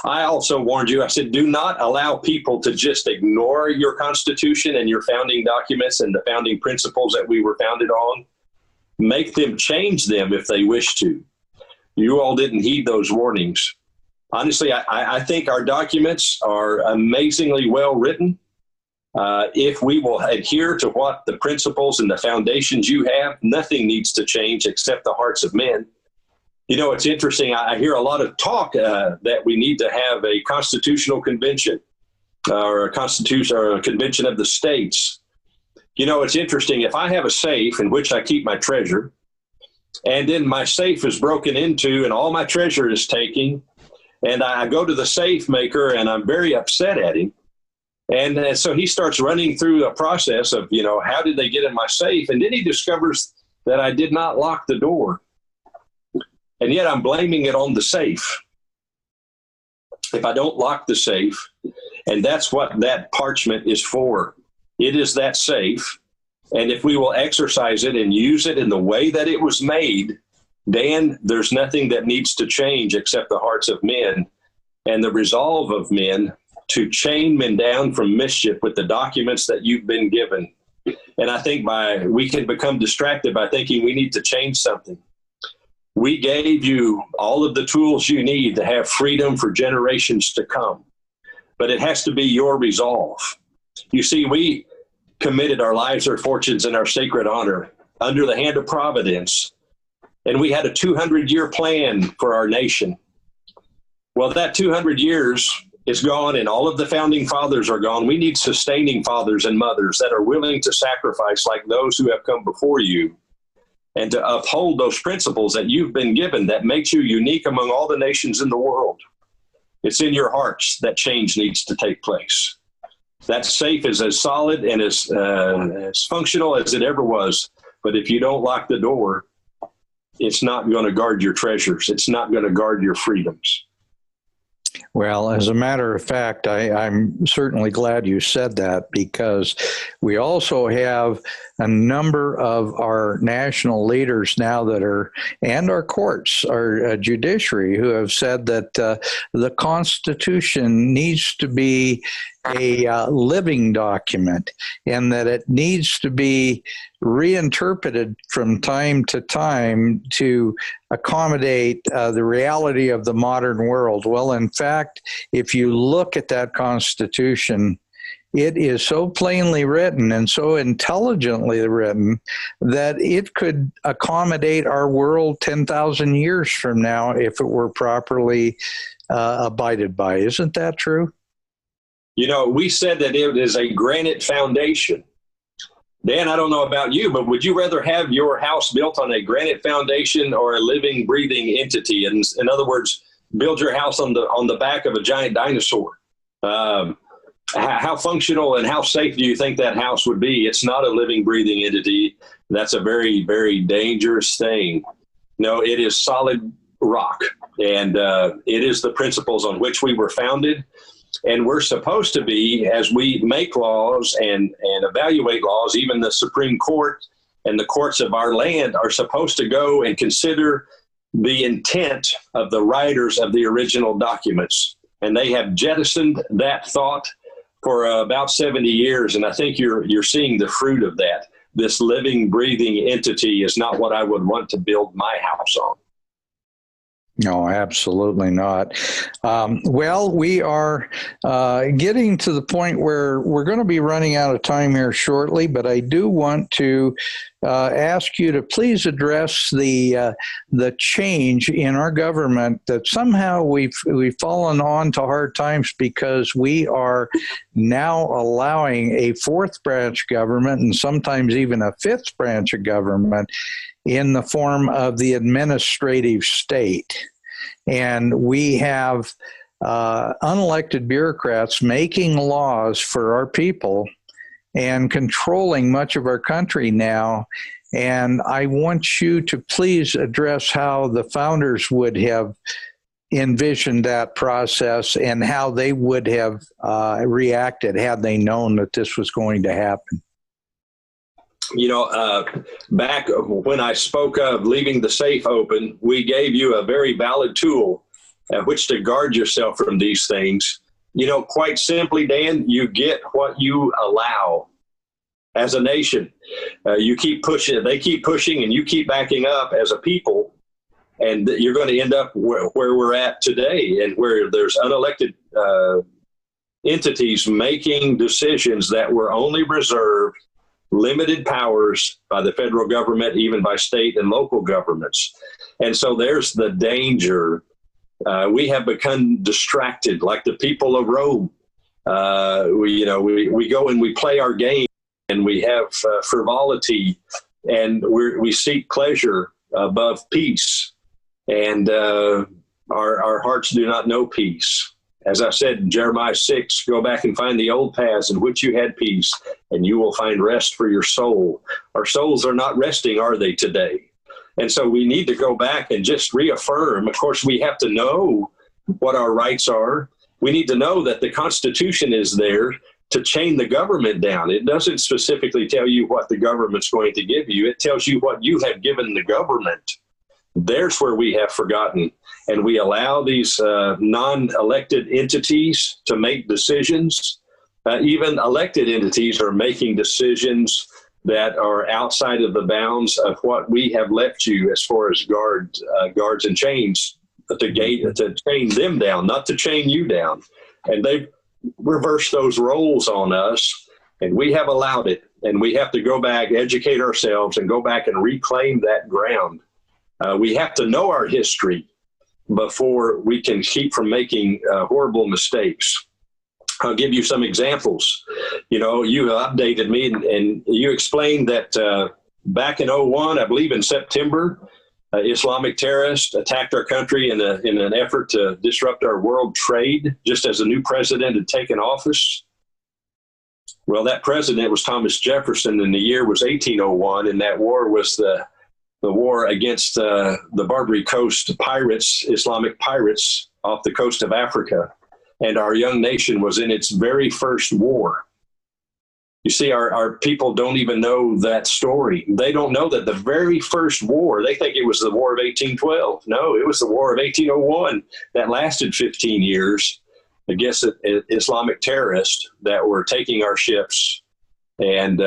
I also warned you, I said, do not allow people to just ignore your Constitution and your founding documents and the founding principles that we were founded on. Make them change them if they wish to. You all didn't heed those warnings. Honestly, I think our documents are amazingly well written. If we will adhere to what the principles and the foundations you have, nothing needs to change except the hearts of men. You know, it's interesting. I hear a lot of talk that we need to have a constitutional convention or a constitution or a convention of the states. You know, it's interesting. If I have a safe in which I keep my treasure, and then my safe is broken into and all my treasure is taken, and I go to the safe maker and I'm very upset at him. And so he starts running through a process of, you know, how did they get in my safe? And then he discovers that I did not lock the door. And yet I'm blaming it on the safe. If I don't lock the safe, and that's what that parchment is for. It is that safe. And if we will exercise it and use it in the way that it was made, Dan, there's nothing that needs to change except the hearts of men and the resolve of men to chain men down from mischief with the documents that you've been given. And I think we can become distracted by thinking we need to change something. We gave you all of the tools you need to have freedom for generations to come, but it has to be your resolve. You see, we committed our lives, our fortunes, and our sacred honor under the hand of providence, and we had a 200-year plan for our nation. Well, that 200 years is gone, and all of the founding fathers are gone. We need sustaining fathers and mothers that are willing to sacrifice like those who have come before you, and to uphold those principles that you've been given that makes you unique among all the nations in the world. It's in your hearts that change needs to take place. That safe is as solid and as functional as it ever was. But if you don't lock the door, it's not going to guard your treasures. It's not going to guard your freedoms. Well, as a matter of fact, I'm certainly glad you said that, because we also have a number of our national leaders now that are, and our courts, our judiciary, who have said that the Constitution needs to be a living document, and that it needs to be reinterpreted from time to time to accommodate the reality of the modern world. Well, in fact, if you look at that Constitution, it is so plainly written and so intelligently written that it could accommodate our world 10,000 years from now if it were properly abided by. Isn't that true? You know, we said that it is a granite foundation. Dan, I don't know about you, but would you rather have your house built on a granite foundation or a living, breathing entity? And in other words, build your house on the back of a giant dinosaur. How functional and how safe do you think that house would be? It's not a living, breathing entity. That's a very, very dangerous thing. No, it is solid rock, and it is the principles on which we were founded. And we're supposed to be, as we make laws and evaluate laws, even the Supreme Court and the courts of our land are supposed to go and consider the intent of the writers of the original documents. And they have jettisoned that thought for about 70 years. And I think you're seeing the fruit of that. This living, breathing entity is not what I would want to build my house on. No, absolutely not. Well, we are getting to the point where we're going to be running out of time here shortly, but I do want to ask you to please address the change in our government, that somehow we've fallen on to hard times because we are now allowing a fourth branch government, and sometimes even a fifth branch of government, in the form of the administrative state. And we have unelected bureaucrats making laws for our people and controlling much of our country now. And I want you to please address how the founders would have envisioned that process and how they would have reacted had they known that this was going to happen. You know, back when I spoke of leaving the safe open, we gave you a very valid tool at which to guard yourself from these things. You know, quite simply, Dan, you get what you allow as a nation. You keep pushing, they keep pushing, and you keep backing up as a people. And you're going to end up where we're at today, and where there's unelected entities making decisions that were only reserved limited powers by the federal government, even by state and local governments. And so there's the danger. We have become distracted like the people of Rome. We go and we play our game, and we have frivolity, and we seek pleasure above peace. And our hearts do not know peace. As I said in Jeremiah 6, go back and find the old paths in which you had peace, and you will find rest for your soul. Our souls are not resting, are they, today? And so we need to go back and just reaffirm. Of course, we have to know what our rights are. We need to know that the Constitution is there to chain the government down. It doesn't specifically tell you what the government's going to give you. It tells you what you have given the government. There's where we have forgotten. And we allow these non-elected entities to make decisions. Even elected entities are making decisions that are outside of the bounds of what we have left you as far as guards and chains to chain them down, not to chain you down. And they've reversed those roles on us, and we have allowed it. And we have to go back, educate ourselves, and go back and reclaim that ground. We have to know our history before we can keep from making horrible mistakes. I'll give you some examples. You know, you updated me and you explained that back in 2001, I believe in September, Islamic terrorists attacked our country in an effort to disrupt our world trade, just as a new president had taken office. Well, that president was Thomas Jefferson, and the year was 1801, and that war was the war against the Barbary Coast pirates, Islamic pirates, off the coast of Africa, and our young nation was in its very first war. You see, our people don't even know that story. They don't know that the very first war, they think it was the War of 1812. No, it was the War of 1801 that lasted 15 years against Islamic terrorists that were taking our ships and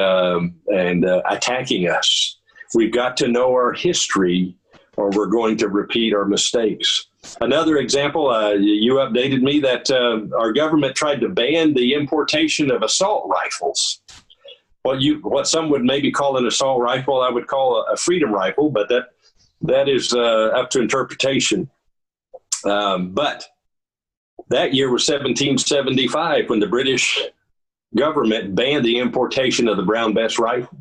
attacking us. We've got to know our history, or we're going to repeat our mistakes. Another example, you updated me that our government tried to ban the importation of assault rifles. What some would maybe call an assault rifle, I would call a freedom rifle, but that is up to interpretation. But that year was 1775 when the British government banned the importation of the Brown Bess rifle.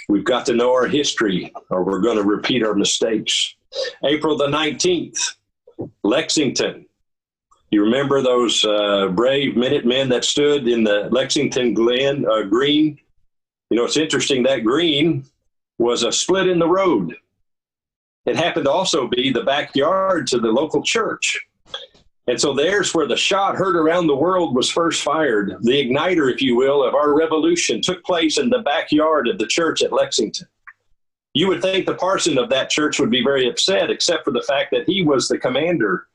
We've got to know our history, or we're going to repeat our mistakes. April the 19th, Lexington. You remember those brave Minutemen that stood in the Lexington green? You know, it's interesting, that green was a split in the road. It happened to also be the backyard to the local church. And so there's where the shot heard around the world was first fired. The igniter, if you will, of our revolution took place in the backyard of the church at Lexington. You would think the parson of that church would be very upset, except for the fact that he was the commander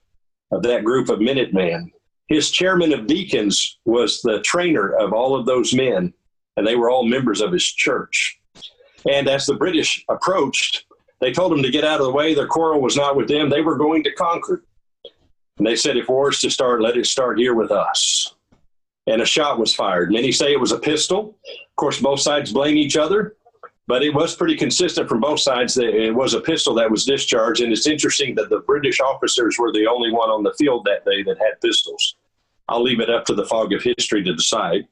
of that group of Minutemen. His chairman of deacons was the trainer of all of those men, and they were all members of his church. And as the British approached, they told them to get out of the way. Their quarrel was not with them. They were going to conquer. And they said, if war is to start, let it start here with us. And a shot was fired. Many say it was a pistol. Of course, both sides blame each other, but it was pretty consistent from both sides that it was a pistol that was discharged. And it's interesting that the British officers were the only one on the field that day that had pistols. I'll leave it up to the fog of history to decide.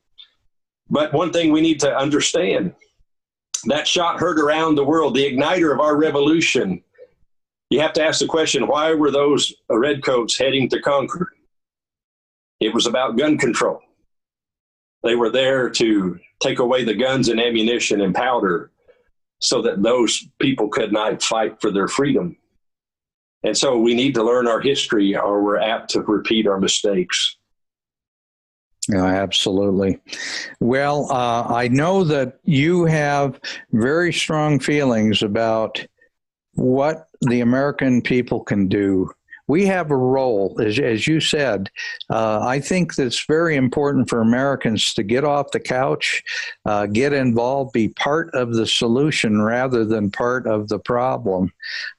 But one thing we need to understand, that shot heard around the world, the igniter of our revolution. You have to ask the question, why were those redcoats heading to Concord? It was about gun control. They were there to take away the guns and ammunition and powder so that those people could not fight for their freedom. And so we need to learn our history, or we're apt to repeat our mistakes. Yeah, absolutely. Well, I know that you have very strong feelings about what the American people can do. We have a role, as you said. I think that's very important for Americans to get off the couch, get involved, be part of the solution rather than part of the problem.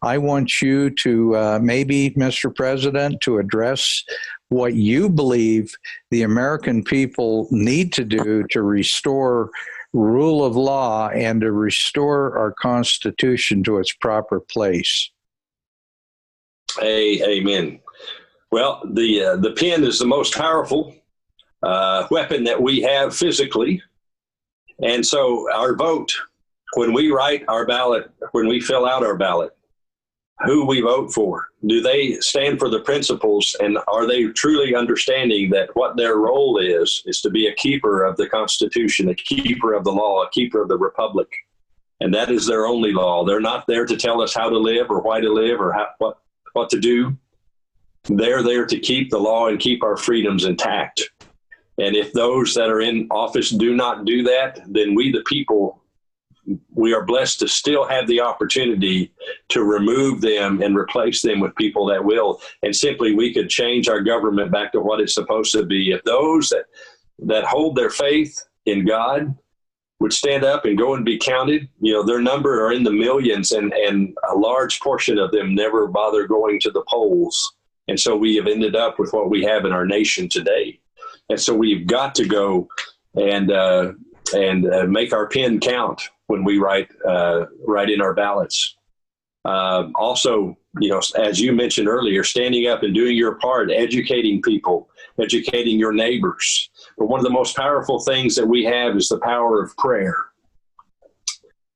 I want you to maybe, Mr. President, to address what you believe the American people need to do to restore rule of law and to restore our Constitution to its proper place. Amen. Well, the pen is the most powerful weapon that we have physically. And so our vote, when we write our ballot, when we fill out our ballot, who we vote for, do they stand for the principles, and are they truly understanding that what their role is to be a keeper of the Constitution, a keeper of the law, a keeper of the republic? And that is their only law. They're not there to tell us how to live or why to live or what to do. They're there to keep the law and keep our freedoms intact. And if those that are in office do not do that, then we, the people, we are blessed to still have the opportunity to remove them and replace them with people that will. And simply, we could change our government back to what it's supposed to be. If those that hold their faith in God would stand up and go and be counted, their number are in the millions, and a large portion of them never bother going to the polls. And so we have ended up with what we have in our nation today. And so we've got to go and make our pen count when we write in our ballots. Also, as you mentioned earlier, standing up and doing your part, educating people, educating your neighbors. But one of the most powerful things that we have is the power of prayer.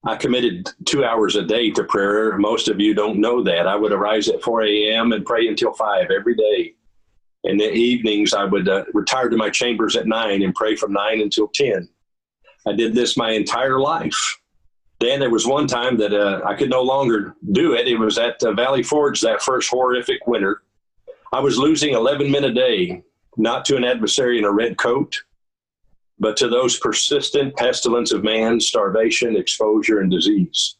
I committed 2 hours a day to prayer. Most of you don't know that. I would arise at 4 a.m. and pray until 5 every day. In the evenings, I would retire to my chambers at 9 and pray from 9 until 10. I did this my entire life. Then there was one time that I could no longer do it. It was at Valley Forge that first horrific winter. I was losing 11 men a day, not to an adversary in a red coat, but to those persistent pestilence of man, starvation, exposure, and disease.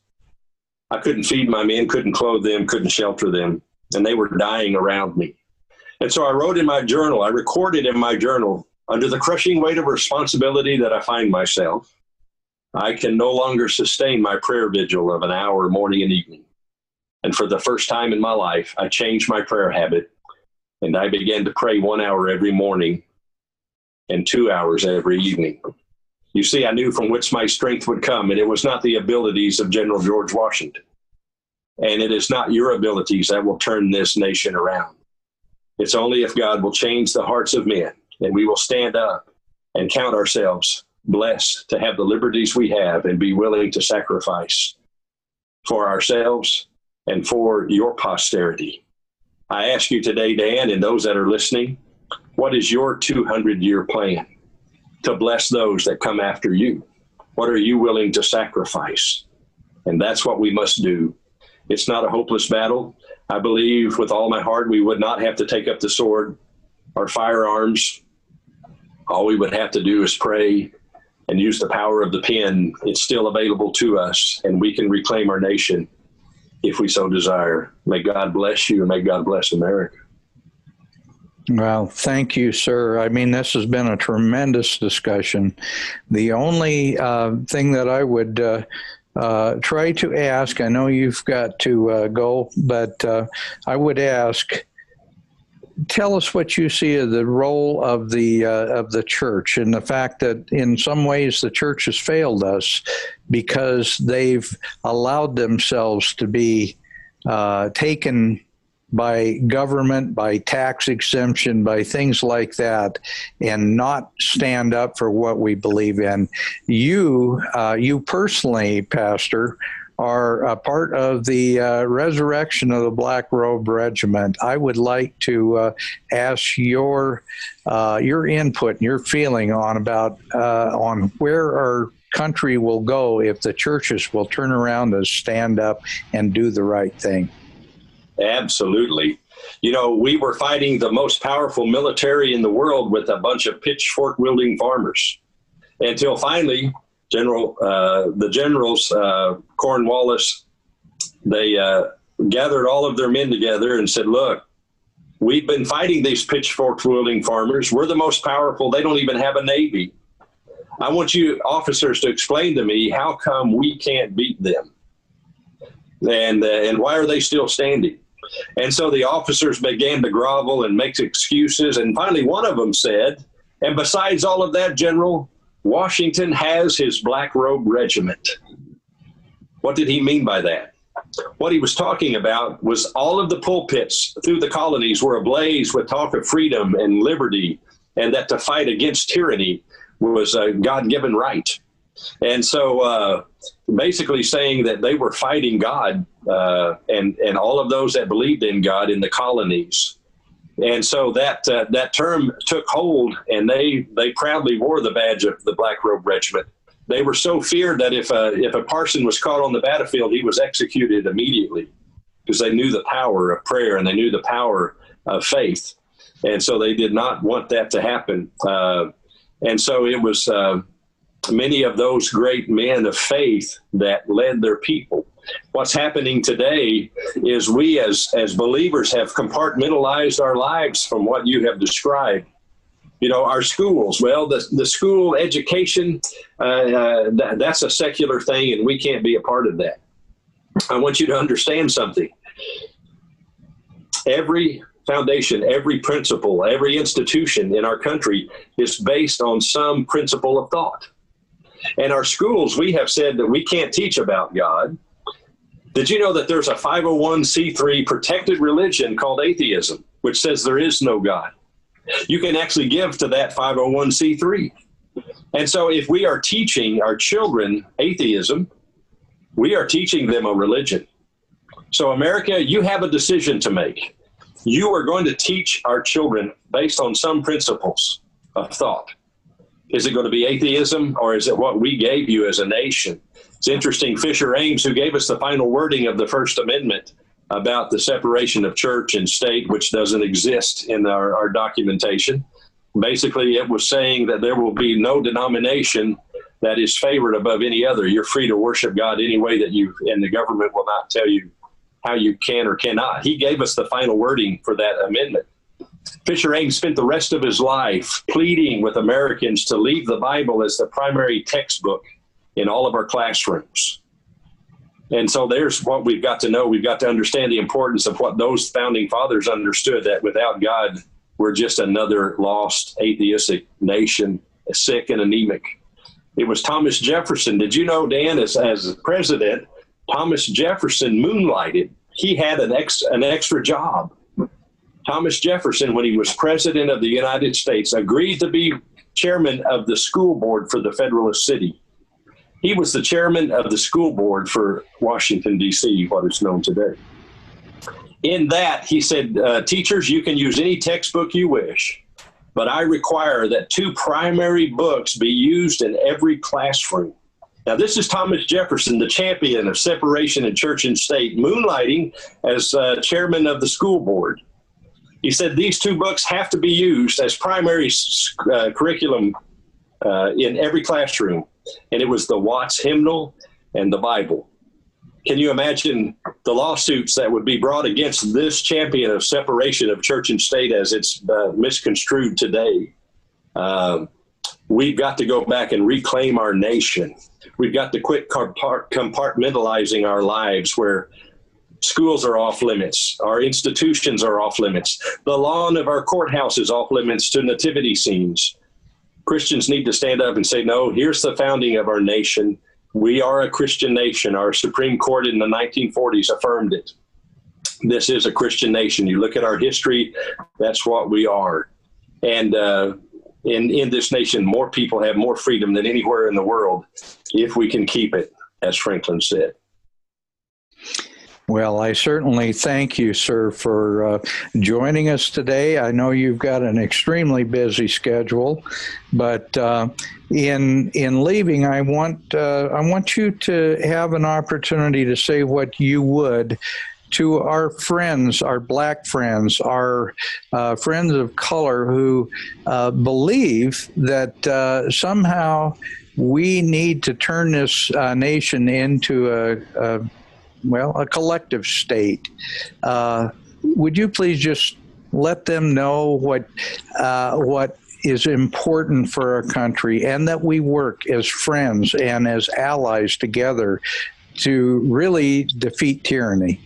I couldn't feed my men, couldn't clothe them, couldn't shelter them, and they were dying around me. And so I wrote in my journal, I recorded in my journal, under the crushing weight of responsibility that I find myself, I can no longer sustain my prayer vigil of an hour morning and evening. And for the first time in my life, I changed my prayer habit, and I began to pray 1 hour every morning and 2 hours every evening. You see, I knew from whence my strength would come, and it was not the abilities of General George Washington. And it is not your abilities that will turn this nation around. It's only if God will change the hearts of men, and we will stand up and count ourselves blessed to have the liberties we have and be willing to sacrifice for ourselves and for your posterity. I ask you today, Dan, and those that are listening, what is your 200-year plan to bless those that come after you? What are you willing to sacrifice? And that's what we must do. It's not a hopeless battle. I believe with all my heart we would not have to take up the sword or firearms. All we would have to do is pray and use the power of the pen. It's still available to us, and we can reclaim our nation if we so desire. May God bless you, and may God bless America. Well, thank you, sir. I mean, this has been a tremendous discussion. The only thing that I would try to ask, I know you've got to go, but I would ask, tell us what you see as the role of the church, and the fact that in some ways the church has failed us because they've allowed themselves to be taken by government, by tax exemption, by things like that, and not stand up for what we believe in. You personally, Pastor, are a part of the resurrection of the Black Robe Regiment. I would like to ask your input, your feeling on where our country will go if the churches will turn around and stand up and do the right thing. Absolutely. You know, we were fighting the most powerful military in the world with a bunch of pitchfork-wielding farmers until finally the generals, Cornwallis, they gathered all of their men together and said, look, we've been fighting these pitchfork-wielding farmers. We're the most powerful. They don't even have a navy. I want you officers to explain to me how come we can't beat them, and why are they still standing? And so the officers began to grovel and make excuses. And finally, one of them said, and besides all of that, General, Washington has his Black Robe Regiment. What did he mean by that? What he was talking about was all of the pulpits through the colonies were ablaze with talk of freedom and liberty, and that to fight against tyranny was a God-given right. And so basically saying that they were fighting God and all of those that believed in God in the colonies. And so that term took hold, and they proudly wore the badge of the Black Robe Regiment. They were so feared that if a parson was caught on the battlefield, he was executed immediately, because they knew the power of prayer and they knew the power of faith. And so they did not want that to happen. And so it was many of those great men of faith that led their people. What's happening today is we as believers have compartmentalized our lives from what you have described. You know, our schools, well, the school education, that's a secular thing, and we can't be a part of that. I want you to understand something. Every foundation, every principle, every institution in our country is based on some principle of thought. And our schools, we have said that we can't teach about God. Did you know that there's a 501c3 protected religion called atheism, which says there is no God? You can actually give to that 501c3. And so if we are teaching our children atheism, we are teaching them a religion. So America, you have a decision to make. You are going to teach our children based on some principles of thought. Is it going to be atheism, or is it what we gave you as a nation? It's interesting, Fisher Ames, who gave us the final wording of the First Amendment, about the separation of church and state, which doesn't exist in our documentation. Basically, it was saying that there will be no denomination that is favored above any other. You're free to worship God any way that you, and the government will not tell you how you can or cannot. He gave us the final wording for that amendment. Fisher Ames spent the rest of his life pleading with Americans to leave the Bible as the primary textbook in all of our classrooms. And so there's what we've got to know. We've got to understand the importance of what those founding fathers understood, that without God, we're just another lost atheistic nation, sick and anemic. It was Thomas Jefferson. Did you know, Dan, as president, Thomas Jefferson moonlighted. He had an extra job. Thomas Jefferson, when he was president of the United States, agreed to be chairman of the school board for the Federalist City. He was the chairman of the school board for Washington, D.C., what is known today. In that, he said, teachers, you can use any textbook you wish, but I require that 2 primary books be used in every classroom. Now, this is Thomas Jefferson, the champion of separation of church and state, moonlighting as chairman of the school board. He said these 2 books have to be used as primary curriculum in every classroom. And it was the Watts Hymnal and the Bible. Can you imagine the lawsuits that would be brought against this champion of separation of church and state as it's misconstrued today? We've got to go back and reclaim our nation. We've got to quit compartmentalizing our lives where schools are off limits. Our institutions are off limits. The lawn of our courthouse is off limits to nativity scenes. Christians need to stand up and say, no, here's the founding of our nation. We are a Christian nation. Our Supreme Court in the 1940s affirmed it. This is a Christian nation. You look at our history, that's what we are. And in this nation, more people have more freedom than anywhere in the world if we can keep it, as Franklin said. Well, I certainly thank you, sir, for joining us today. I know you've got an extremely busy schedule, but in leaving, I want you to have an opportunity to say what you would to our friends, our Black friends, our friends of color who believe that somehow we need to turn this nation into a collective state. Would you please just let them know what is important for our country, and that we work as friends and as allies together to really defeat tyranny?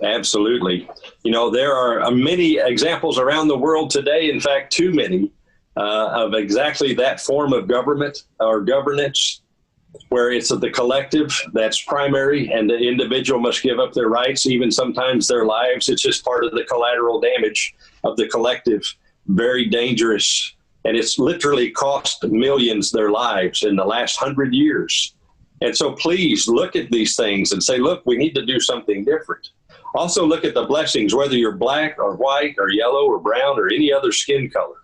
Absolutely. You know, there are many examples around the world today, in fact, too many, of exactly that form of government or governance, where it's the collective that's primary and the individual must give up their rights, even sometimes their lives. It's just part of the collateral damage of the collective. Very dangerous. And it's literally cost millions their lives in the last 100 years. And so please look at these things and say, look, we need to do something different. Also look at the blessings, whether you're black or white or yellow or brown or any other skin color.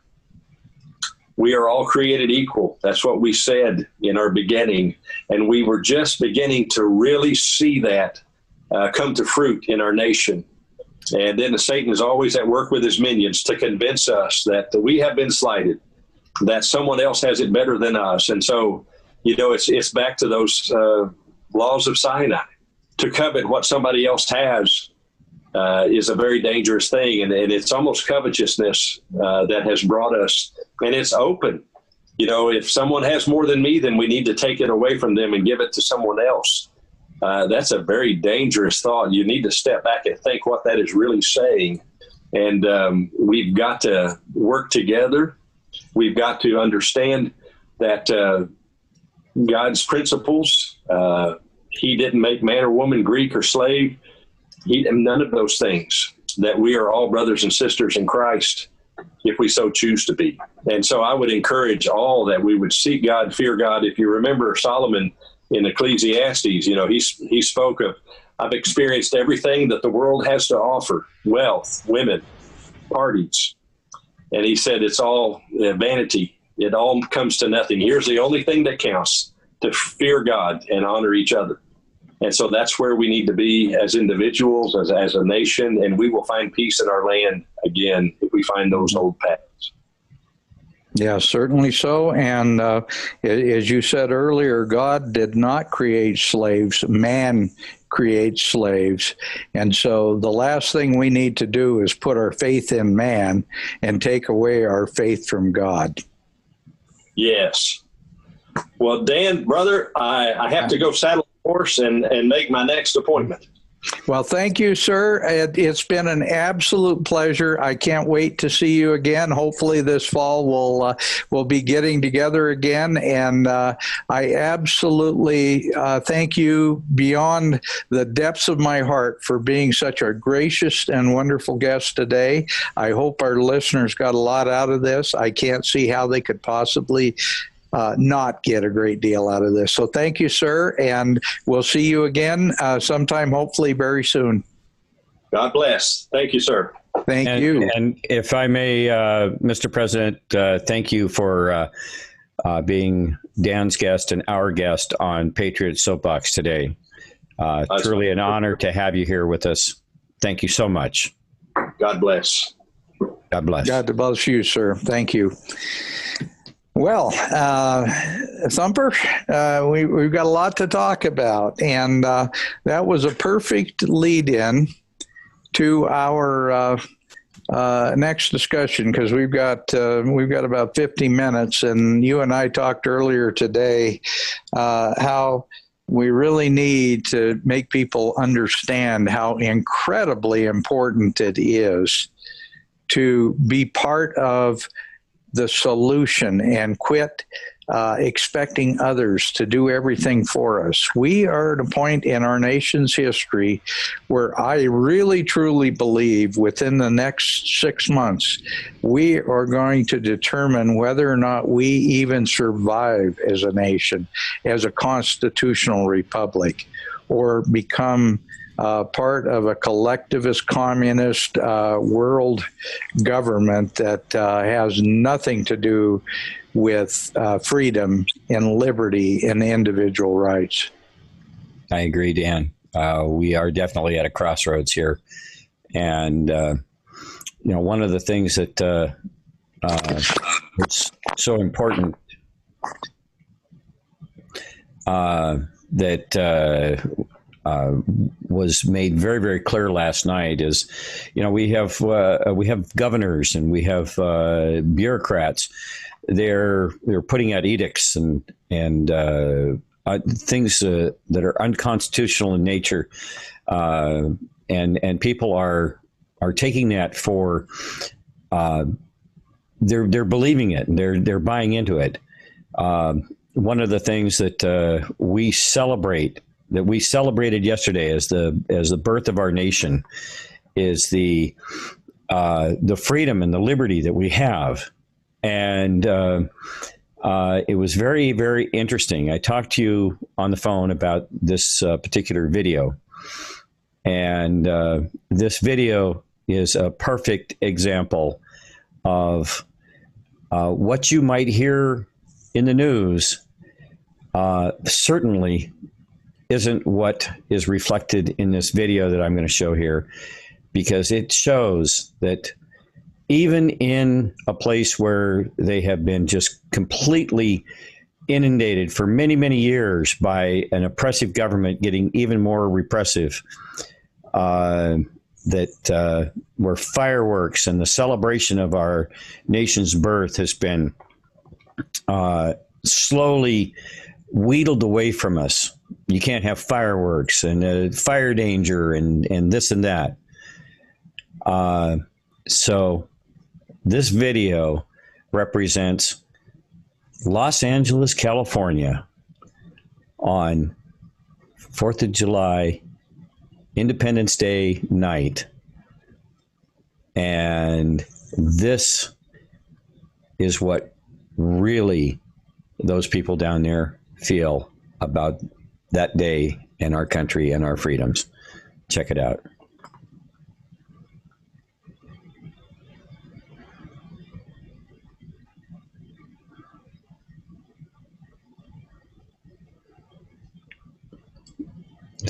We are all created equal. That's what we said in our beginning. And we were just beginning to really see that come to fruit in our nation. And then Satan is always at work with his minions to convince us that we have been slighted, that someone else has it better than us. And so, you know, it's back to those laws of Sinai. To covet what somebody else has is a very dangerous thing. And it's almost covetousness that has brought us. And it's open. You know, if someone has more than me, then we need to take it away from them and give it to someone else. That's a very dangerous thought. You need to step back and think what that is really saying. And we've got to work together. We've got to understand that God's principles, he didn't make man or woman, Greek or slave. None of those things, that we are all brothers and sisters in Christ if we so choose to be. And so I would encourage all that we would seek God, fear God. If you remember Solomon in Ecclesiastes, you know, he spoke of, I've experienced everything that the world has to offer: wealth, women, parties. And he said, it's all vanity. It all comes to nothing. Here's the only thing that counts: to fear God and honor each other. And so that's where we need to be as individuals, as a nation, and we will find peace in our land again if we find those old paths. Yeah, certainly so. And as you said earlier, God did not create slaves. Man creates slaves. And so the last thing we need to do is put our faith in man and take away our faith from God. Yes. Well, Dan, brother, I have to go saddle the horse and make my next appointment. Well, thank you, sir. It's been an absolute pleasure. I can't wait to see you again. Hopefully this fall we'll be getting together again. And I absolutely thank you beyond the depths of my heart for being such a gracious and wonderful guest today. I hope our listeners got a lot out of this. I can't see how they could possibly not get a great deal out of this. So thank you, sir, and we'll see you again sometime, hopefully very soon. God bless. Thank you, sir. Thank you. And if I may, Mr. President, thank you for being Dan's guest and our guest on Patriot Soapbox today. Truly an honor to have you here with us. Thank you so much. God bless. God bless. God bless you, sir. Thank you. Well, Thumper, we've got a lot to talk about, and that was a perfect lead-in to our next discussion, because we've got about 50 minutes, and you and I talked earlier today how we really need to make people understand how incredibly important it is to be part of the solution and quit expecting others to do everything for us. We are at a point in our nation's history where I really truly believe within the next 6 months, we are going to determine whether or not we even survive as a nation, as a constitutional republic, or become part of a collectivist communist world government that has nothing to do with freedom and liberty and individual rights. I agree, Dan. We are definitely at a crossroads here. And, one of the things that it's so important that was made very, very clear last night is, we have governors and we have bureaucrats. They're putting out edicts and things that are unconstitutional in nature, and people are taking that for they're believing it and they're buying into it. One of the things that we celebrated yesterday as the birth of our nation is the freedom and the liberty that we have. And it was very, very interesting. I talked to you on the phone about this particular video. And this video is a perfect example of what you might hear in the news certainly isn't what is reflected in this video that I'm going to show here, because it shows that even in a place where they have been just completely inundated for many, many years by an oppressive government getting even more repressive, where fireworks and the celebration of our nation's birth has been slowly wheedled away from us. You can't have fireworks and fire danger and this and that. So this video represents Los Angeles, California on 4th of July, Independence Day night. And this is what really those people down there feel about that day and our country and our freedoms. Check it out.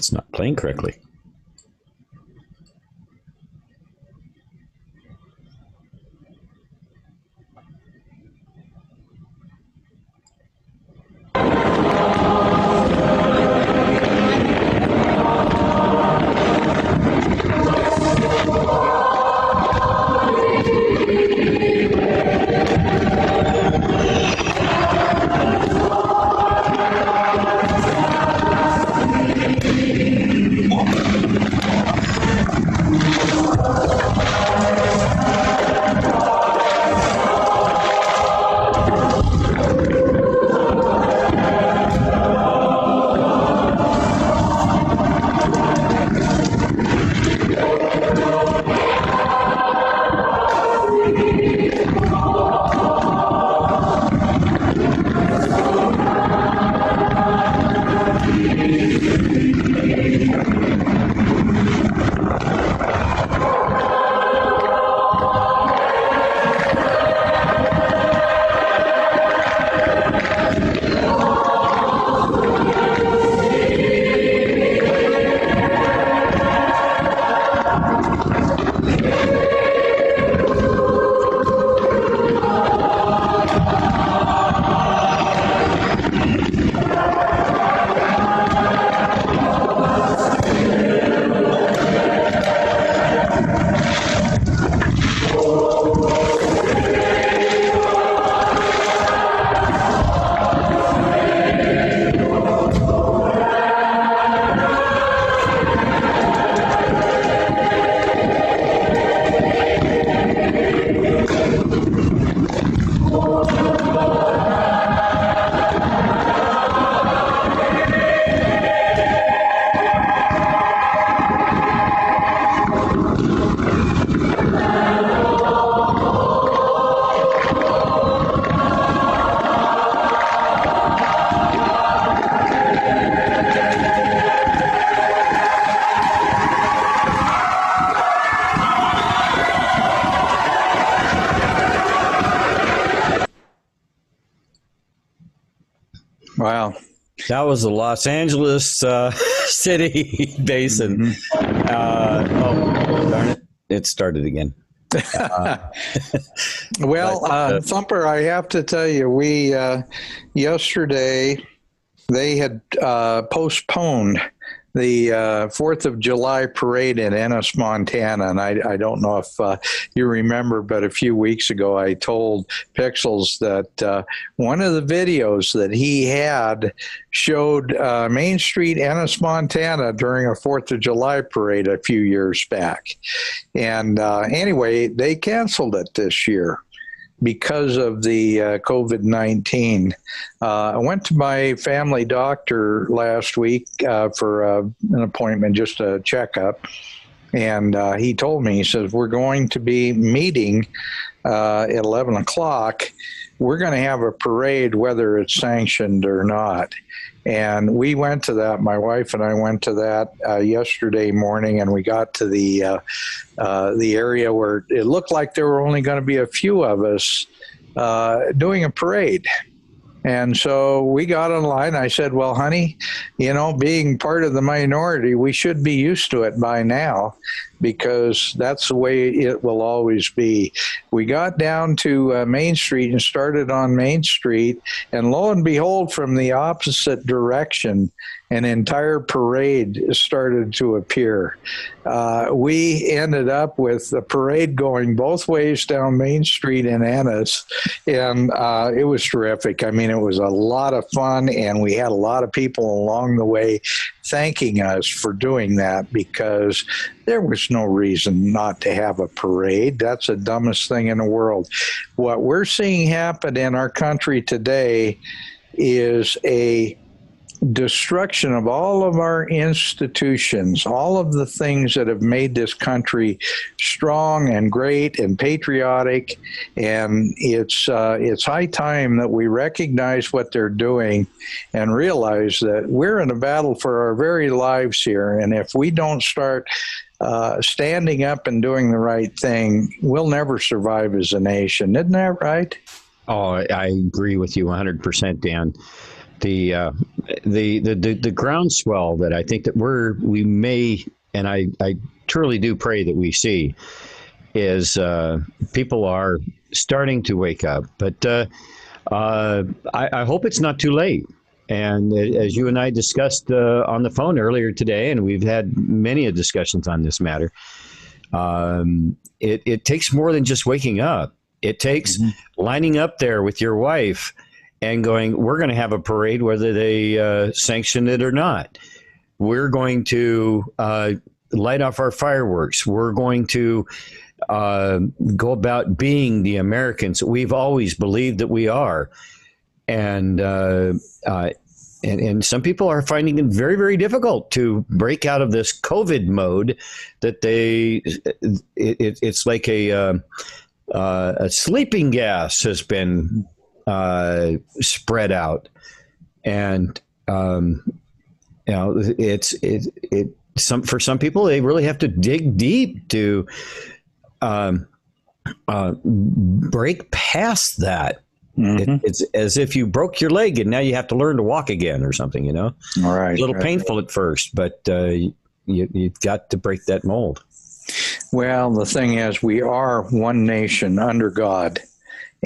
It's not playing correctly. Wow. That was the Los Angeles City Basin. Oh, darn it. It started again. Well, Thumper, I have to tell you, we yesterday they had postponed the 4th of July parade in Ennis, Montana. And I don't know if you remember, but a few weeks ago I told Pixels that one of the videos that he had showed Main Street, Ennis, Montana during a 4th of July parade a few years back. And anyway, they canceled it this year because of the COVID-19. I went to my family doctor last week for an appointment, just a checkup. And he told me, he says, we're going to be meeting at 11 o'clock. We're going to have a parade, whether it's sanctioned or not. And we went to that. My wife and I went to that yesterday morning, and we got to the area where it looked like there were only going to be a few of us doing a parade. And so we got online. I said, well, honey, you know, being part of the minority, we should be used to it by now, because that's the way it will always be. We got down to Main Street and started on Main Street, and lo and behold, from the opposite direction, an entire parade started to appear. We ended up with the parade going both ways down Main Street in Ennis, and it was terrific. I mean, it was a lot of fun, and we had a lot of people along the way thanking us for doing that, because there was no reason not to have a parade. That's the dumbest thing in the world. What we're seeing happen in our country today is a destruction of all of our institutions, all of the things that have made this country strong and great and patriotic. And it's high time that we recognize what they're doing and realize that we're in a battle for our very lives here. And if we don't start standing up and doing the right thing, we'll never survive as a nation. Isn't that right? Oh, I agree with you 100%, Dan. the groundswell that I think that we may, and I truly do pray that we see, is people are starting to wake up. But I hope it's not too late. And as you and I discussed on the phone earlier today, and we've had many discussions on this matter, it takes more than just waking up. It takes lining up there with your wife and going, we're going to have a parade whether they sanction it or not. We're going to light off our fireworks. We're going to go about being the Americans that we've always believed that we are. And some people are finding it very, very difficult to break out of this COVID mode that it's like a sleeping gas has been spread out. And, for some people, they really have to dig deep to break past that. It's as if you broke your leg and now you have to learn to walk again or something, All right. It's a little painful at first, but you've got to break that mold. Well, the thing is, we are one nation under God.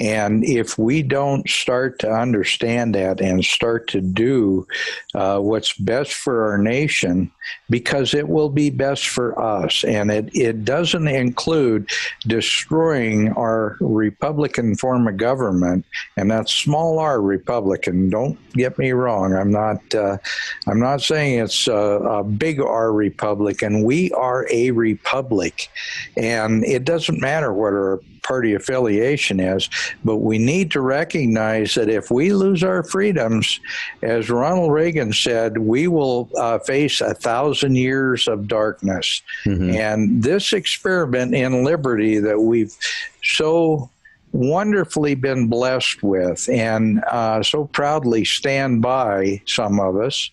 And if we don't start to understand that and start to do what's best for our nation, because it will be best for us, and it doesn't include destroying our Republican form of government, and that's small r Republican. Don't get me wrong. I'm not saying it's a big R Republican. We are a republic, and it doesn't matter what our party affiliation is, but we need to recognize that if we lose our freedoms, as Ronald Reagan said, we will face 1,000 years of darkness. And this experiment in liberty that we've so wonderfully been blessed with and so proudly stand by, some of us,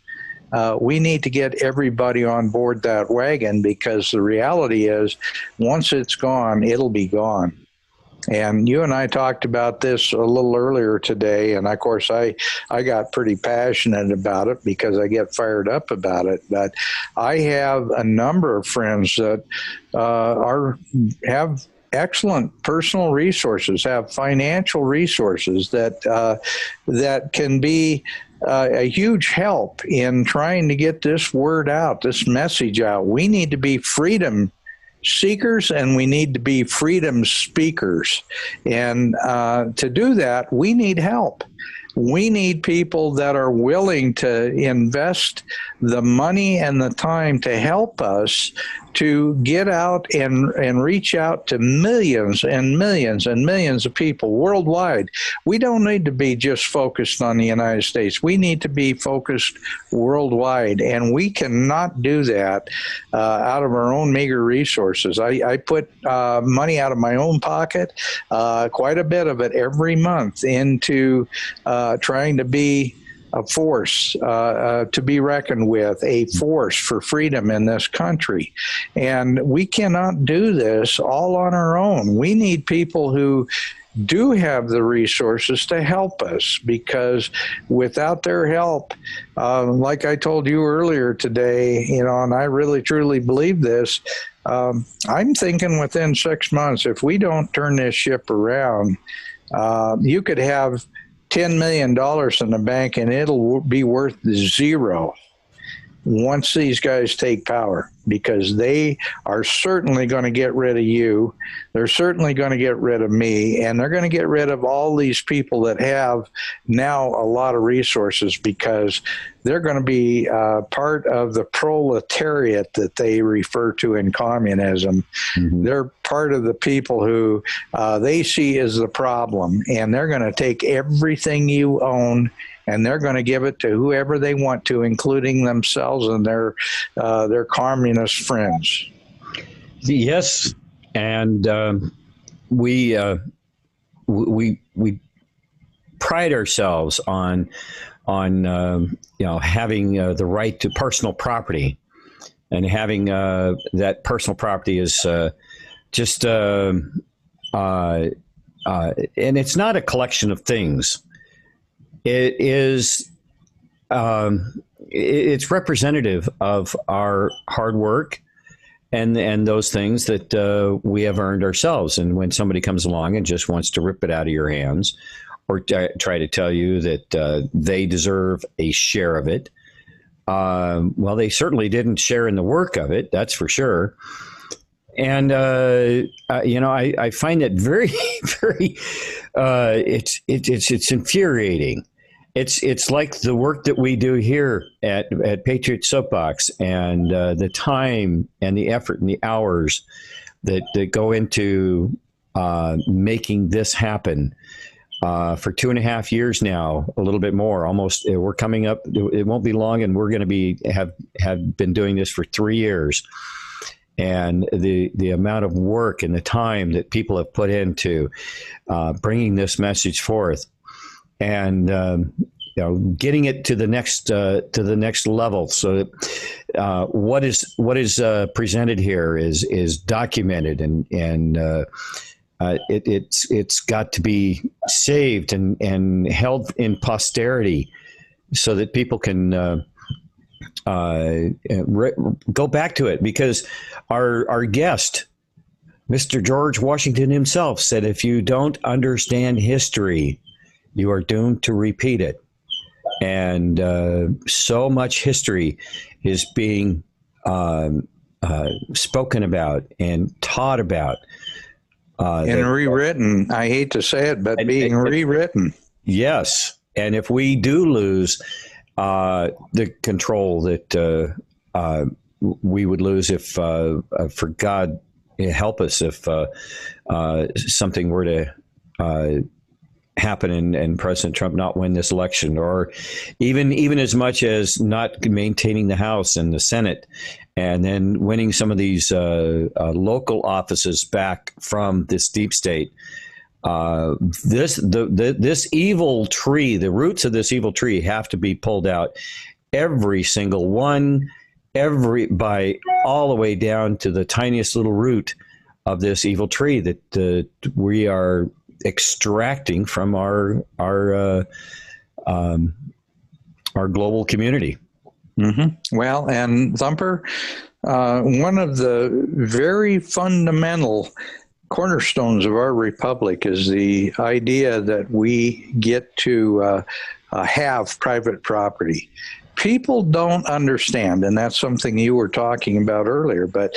we need to get everybody on board that wagon, because the reality is, once it's gone, it'll be gone. And you and I talked about this a little earlier today, and of course I got pretty passionate about it because I get fired up about it. But I have a number of friends that have excellent personal resources, have financial resources that can be a huge help in trying to get this word out, this message out. We need to be freedom seekers, and we need to be freedom speakers. And to do that, we need help. We need people that are willing to invest the money and the time to help us to get out and reach out to millions and millions and millions of people worldwide. We don't need to be just focused on the United States. We need to be focused worldwide, and we cannot do that out of our own meager resources. I put money out of my own pocket, quite a bit of it every month, into trying to be a force to be reckoned with, a force for freedom in this country. And we cannot do this all on our own. We need people who do have the resources to help us, because without their help, like I told you earlier today, and I really truly believe this, I'm thinking within 6 months, if we don't turn this ship around, you could have $10 million in the bank and it'll be worth zero once these guys take power, because they are certainly going to get rid of you. They're certainly going to get rid of me, and they're going to get rid of all these people that have now a lot of resources, because they're going to be part of the proletariat that they refer to in communism. They're part of the people who they see as the problem, and they're going to take everything you own and they're going to give it to whoever they want to, including themselves and their communist friends. Yes, and we pride ourselves on having the right to personal property, and having that personal property is just and it's not a collection of things. It is it's representative of our hard work and those things that we have earned ourselves. And when somebody comes along and just wants to rip it out of your hands, or try to tell you that they deserve a share of it, well, they certainly didn't share in the work of it. That's for sure. And I find it very, very. It's infuriating. It's like the work that we do here at Patriot Soapbox, and the time and the effort and the hours that go into making this happen for 2.5 years now, a little bit more, almost. We're coming up. It won't be long, and we're going to have been doing this for 3 years. And the amount of work and the time that people have put into bringing this message forth, and getting it to the next level. So what is presented here is documented, and it's got to be saved and held in posterity, so that people can go back to it, because our guest, Mr. George Washington himself, said, if you don't understand history, you are doomed to repeat it. And so much history is being spoken about and taught about. And rewritten. I hate to say it, but being rewritten. Yes. And if we do lose the control that we would lose, if for God help us, if something were to happen and President Trump not win this election, or even as much as not maintaining the House and the Senate, and then winning some of these local offices back from this deep state. This evil tree, the roots of this evil tree have to be pulled out, every single one, by all the way down to the tiniest little root of this evil tree that we are extracting from our global community. Mm-hmm. Well, and Thumper, one of the very fundamental cornerstones of our republic is the idea that we get to have private property. People don't understand, and that's something you were talking about earlier, but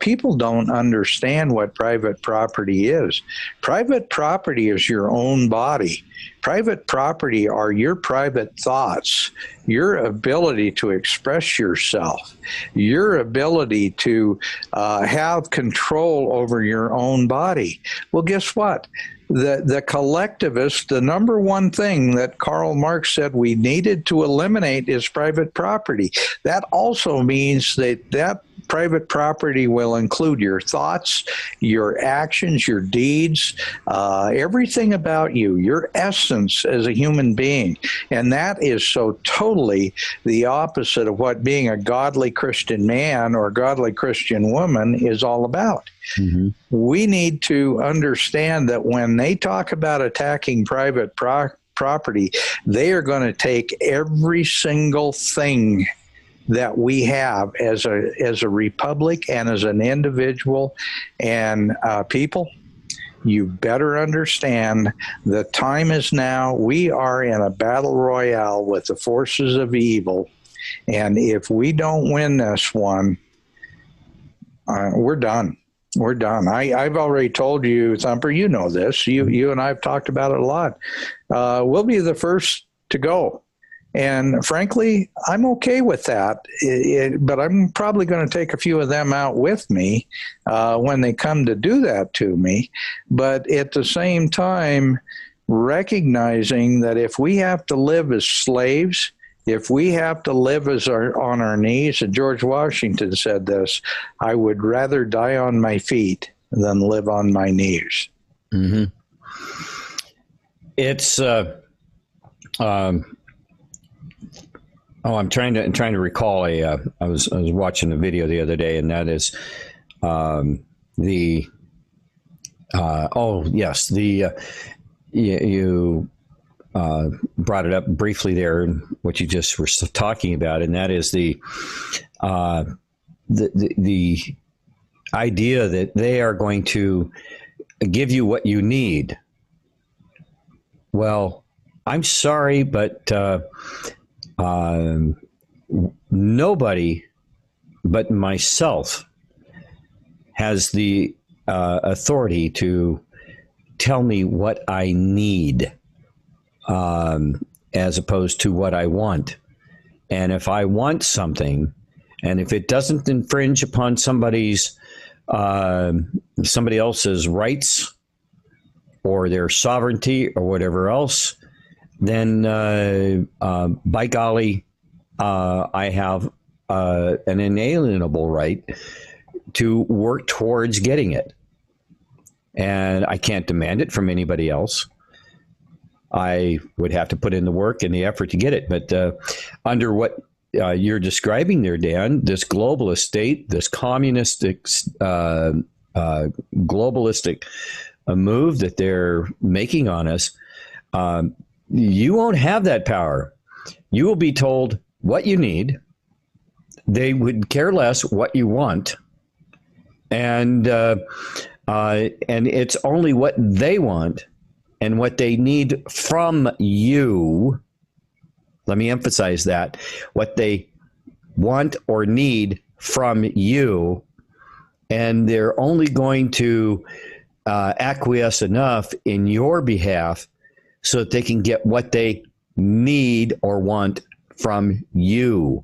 people don't understand what private property is. Private property is your own body. Private property are your private thoughts, your ability to express yourself, your ability to have control over your own body. Well, guess what? The collectivists, the number one thing that Karl Marx said we needed to eliminate is private property. That also means that private property will include your thoughts, your actions, your deeds, everything about you, your essence as a human being. And that is so totally the opposite of what being a godly Christian man or godly Christian woman is all about. Mm-hmm. We need to understand that when they talk about attacking private property, they are going to take every single thing that we have as a republic and as an individual. And people, you better understand the time is now. We are in a battle royale with the forces of evil. And if we don't win this one, we're done. We're done. I've already told you, Thumper, you know this. You and I have talked about it a lot. We'll be the first to go. And frankly, I'm okay with that. But I'm probably going to take a few of them out with me when they come to do that to me. But at the same time, recognizing that if we have to live as slaves, if we have to live on our knees, and George Washington said this, I would rather die on my feet than live on my knees. Mm-hmm. It's I'm trying to recall I was watching a video the other day, and that is brought it up briefly there, what you just were talking about, and that is the idea that they are going to give you what you need. Well, I'm sorry, but nobody but myself has the authority to tell me what I need, as opposed to what I want. And if I want something, and if it doesn't infringe upon somebody else's rights or their sovereignty or whatever else, then by golly, I have an inalienable right to work towards getting it. And I can't demand it from anybody else. I would have to put in the work and the effort to get it. But under what you're describing there, Dan, this globalist state, this communistic, globalistic move that they're making on us, you won't have that power. You will be told what you need. They would care less what you want. And it's only what they want and what they need from you. Let me emphasize that. What they want or need from you. And they're only going to acquiesce enough in your behalf so that they can get what they need or want from you.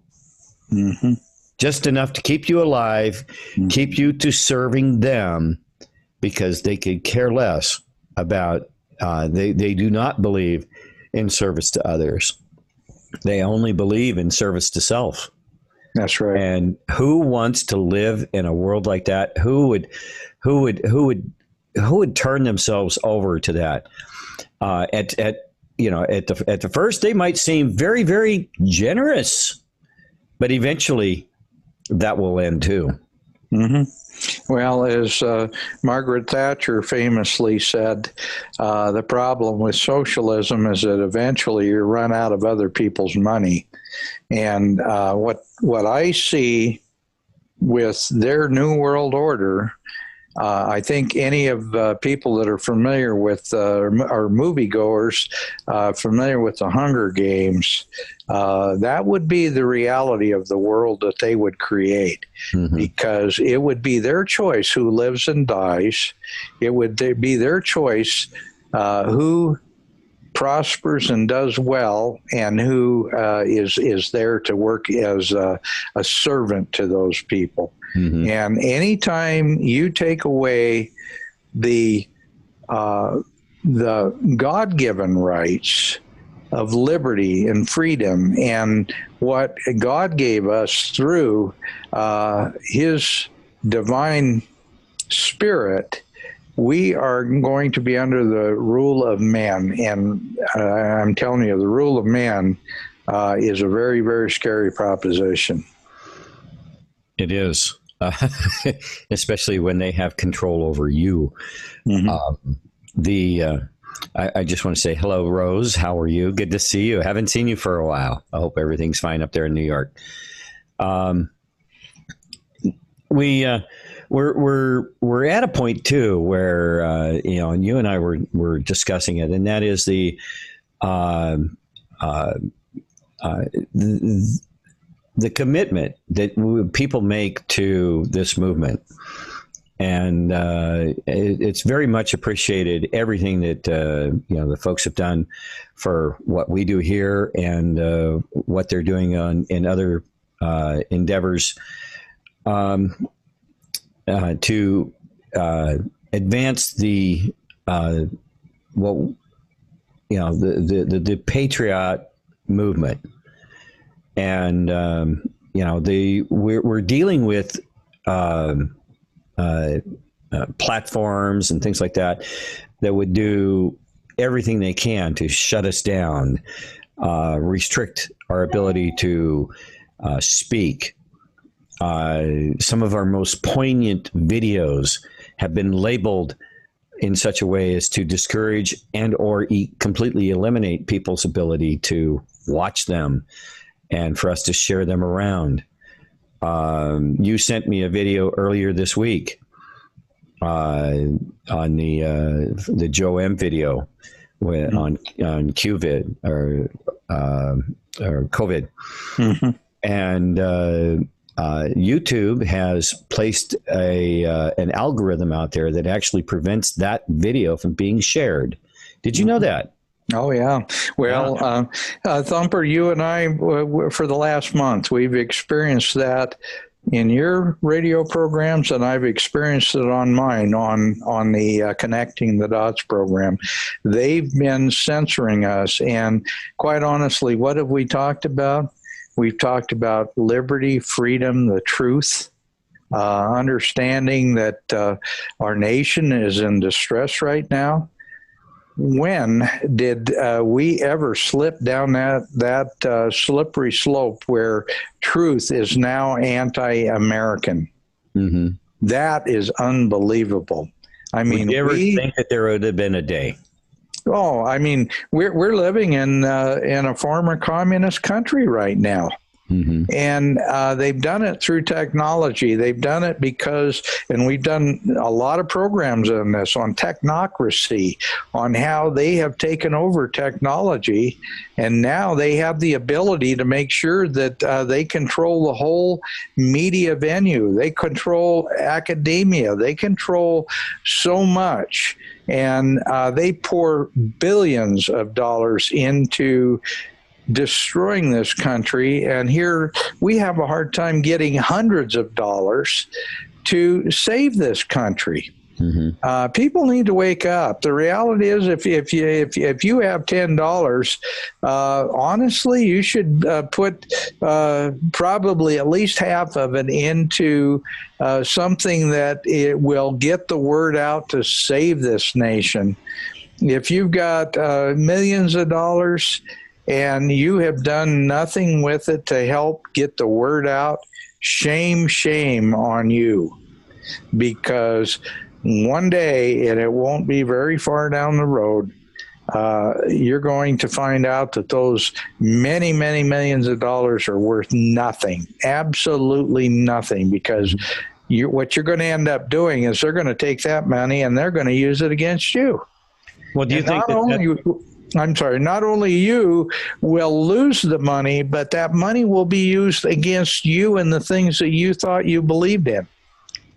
Mm-hmm. Just enough to keep you alive, keep you to serving them, because they could care less about, they do not believe in service to others. They only believe in service to self. That's right. And who wants to live in a world like that? Who would turn themselves over to that? At the first, they might seem very, very generous, but eventually that will end too. Mm-hmm. Well, as Margaret Thatcher famously said, the problem with socialism is that eventually you run out of other people's money. And what I see with their New World Order, I think any of people that are familiar with our moviegoers, familiar with the Hunger Games, that would be the reality of the world that they would create, because it would be their choice who lives and dies. It would be their choice who prospers and does well, and who is there to work as a servant to those people. Mm-hmm. And anytime you take away the God-given rights of liberty and freedom, and what God gave us through His divine Spirit, we are going to be under the rule of man. And I'm telling you, the rule of man is a very, very scary proposition. It is. Especially when they have control over you. Mm-hmm. I just want to say hello, Rose. How are you? Good to see you. Haven't seen you for a while. I hope everything's fine up there in New York. We're at a point too where and you and I were discussing it, and that is the commitment that people make to this movement. And it's very much appreciated, everything that the folks have done for what we do here, and what they're doing in other endeavors to advance the patriot movement. And we're dealing with platforms and things like that would do everything they can to shut us down, restrict our ability to speak. Some of our most poignant videos have been labeled in such a way as to discourage and or completely eliminate people's ability to watch them and for us to share them around. You sent me a video earlier this week on the Joe M video on COVID or COVID, and YouTube has placed an algorithm out there that actually prevents that video from being shared. Did you know that? Oh, yeah. Well, Thumper, you and I, for the last month, we've experienced that in your radio programs, and I've experienced it on mine, on the Connecting the Dots program. They've been censoring us, and quite honestly, what have we talked about? We've talked about liberty, freedom, the truth, understanding that our nation is in distress right now. When did we ever slip down that slippery slope where truth is now anti-American? Mm-hmm. That is unbelievable. I mean, would you ever think that there would have been a day? Oh, I mean, we're living in a former communist country right now. Mm-hmm. And they've done it through technology. They've done it because, and we've done a lot of programs on this, on technocracy, on how they have taken over technology, and now they have the ability to make sure that they control the whole media venue. They control academia. They control so much, and they pour billions of dollars into destroying this country, and here we have a hard time getting hundreds of dollars to save this country. Mm-hmm. People need to wake up. The reality is, if you have $10, honestly, you should put probably at least half of it into something that it will get the word out to save this nation. If you've got millions of dollars and you have done nothing with it to help get the word out, shame on you. Because one day, and it won't be very far down the road, you're going to find out that those many, many millions of dollars are worth nothing, absolutely nothing, because what you're going to end up doing is they're going to take that money and they're going to use it against you. Well, do you think not only you will lose the money, but that money will be used against you and the things that you thought you believed in.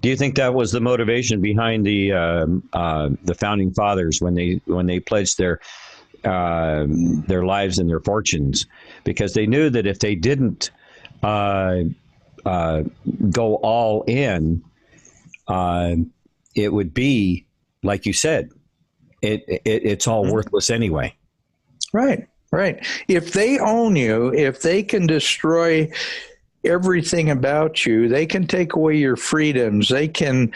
Do you think that was the motivation behind the founding fathers when they pledged their lives and their fortunes? Because they knew that if they didn't go all in, it would be, like you said, it's all worthless anyway. Right. If they own you, if they can destroy everything about you, they can take away your freedoms. They can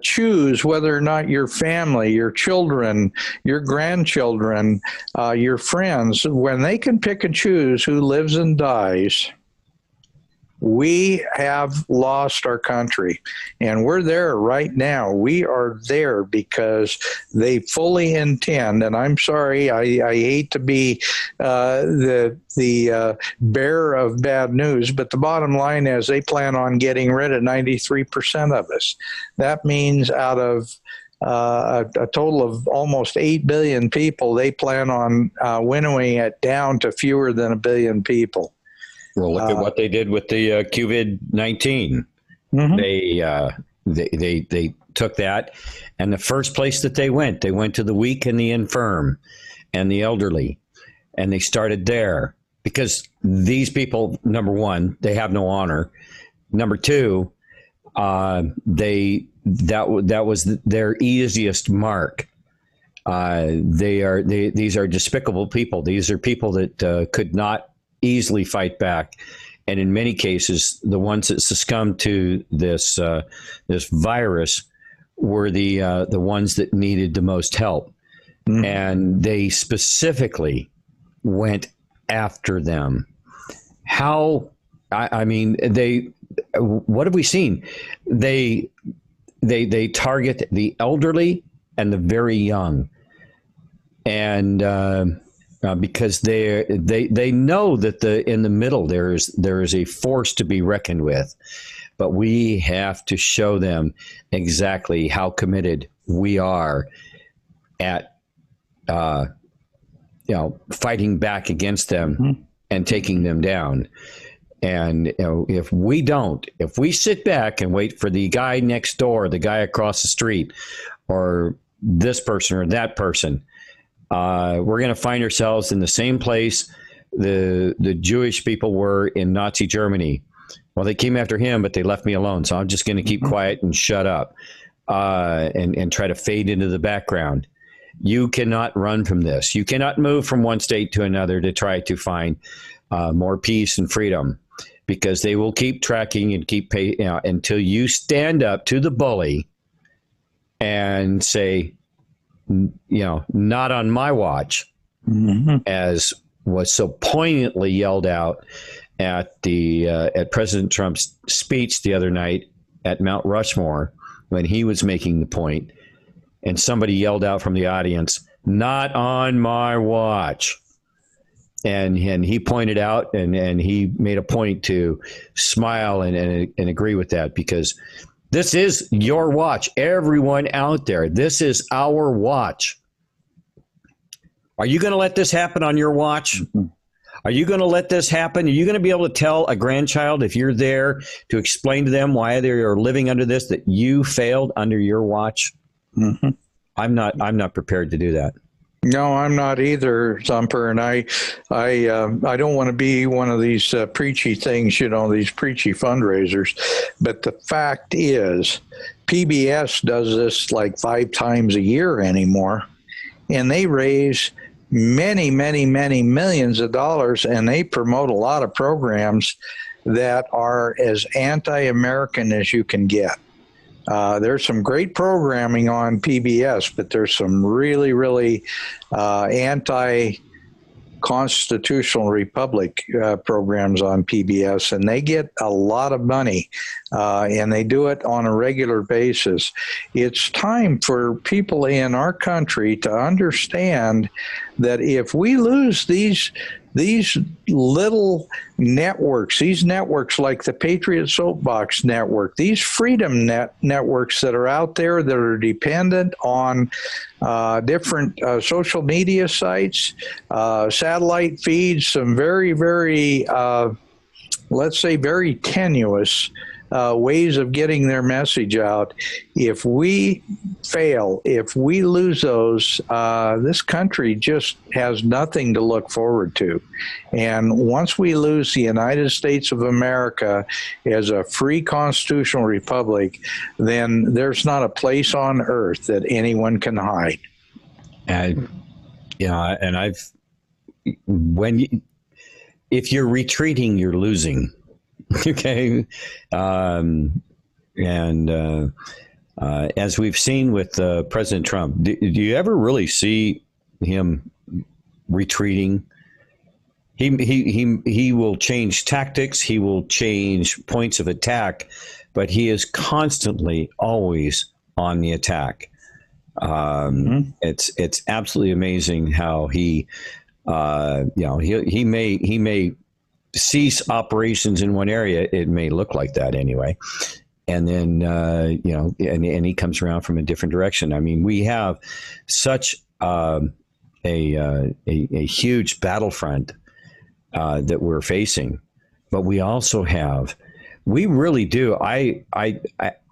choose whether or not your family, your children, your grandchildren, your friends, when they can pick and choose who lives and dies, we have lost our country, and we're there right now. We are there because they fully intend, and I'm sorry, I hate to be the bearer of bad news, but the bottom line is they plan on getting rid of 93% of us. That means out of a total of almost 8 billion people, they plan on winnowing it down to fewer than 1 billion people. Well, look at what they did with the COVID-19. Mm-hmm. They took that, and the first place that they went to the weak and the infirm and the elderly, and they started there because these people, number one, they have no honor. Number two, that was their easiest mark. These are despicable people. These are people that could not easily fight back, and in many cases, the ones that succumbed to this virus were the ones that needed the most help, and they specifically went after them. How? I mean, what have we seen? They target the elderly and the very young. And because they know that in the middle there is a force to be reckoned with, but we have to show them exactly how committed we are at fighting back against them and taking them down. And if we sit back and wait for the guy next door, the guy across the street, or this person or that person, we're going to find ourselves in the same place the Jewish people were in Nazi Germany. Well, they came after him, but they left me alone. So I'm just going to keep quiet and shut up and try to fade into the background. You cannot run from this. You cannot move from one state to another to try to find more peace and freedom, because they will keep tracking and keep paying until you stand up to the bully and say, not on my watch, as was so poignantly yelled out at President Trump's speech the other night at Mount Rushmore when he was making the point, and somebody yelled out from the audience, "Not on my watch." And he pointed out and he made a point to smile and agree with that, because this is your watch. Everyone out there, this is our watch. Are you going to let this happen on your watch? Are you going to let this happen? Are you going to be able to tell a grandchild, if you're there, to explain to them why they are living under this, that you failed under your watch? I'm not prepared to do that. No, I'm not either, Thumper, and I don't want to be one of these preachy things, these preachy fundraisers. But the fact is, PBS does this like 5 times a year anymore, and they raise many, many, many millions of dollars, and they promote a lot of programs that are as anti-American as you can get. There's some great programming on PBS, but there's some really, really anti-constitutional republic programs on PBS, and they get a lot of money, and they do it on a regular basis. It's time for people in our country to understand that if we lose these little networks, these networks like the Patriot Soapbox Network, these freedom networks that are out there that are dependent on different social media sites, satellite feeds, some very, very, let's say, very tenuous ways of getting their message out. If we fail, if we lose those, this country just has nothing to look forward to. And once we lose the United States of America as a free constitutional republic, then there's not a place on earth that anyone can hide. And if you're retreating, you're losing. Okay. As we've seen with President Trump, do you ever really see him retreating? He will change tactics. He will change points of attack, but he is constantly always on the attack. It's absolutely amazing how he may cease operations in one area. It may look like that anyway. And then, and he comes around from a different direction. I mean, we have such a huge battlefront that we're facing, but we really do. I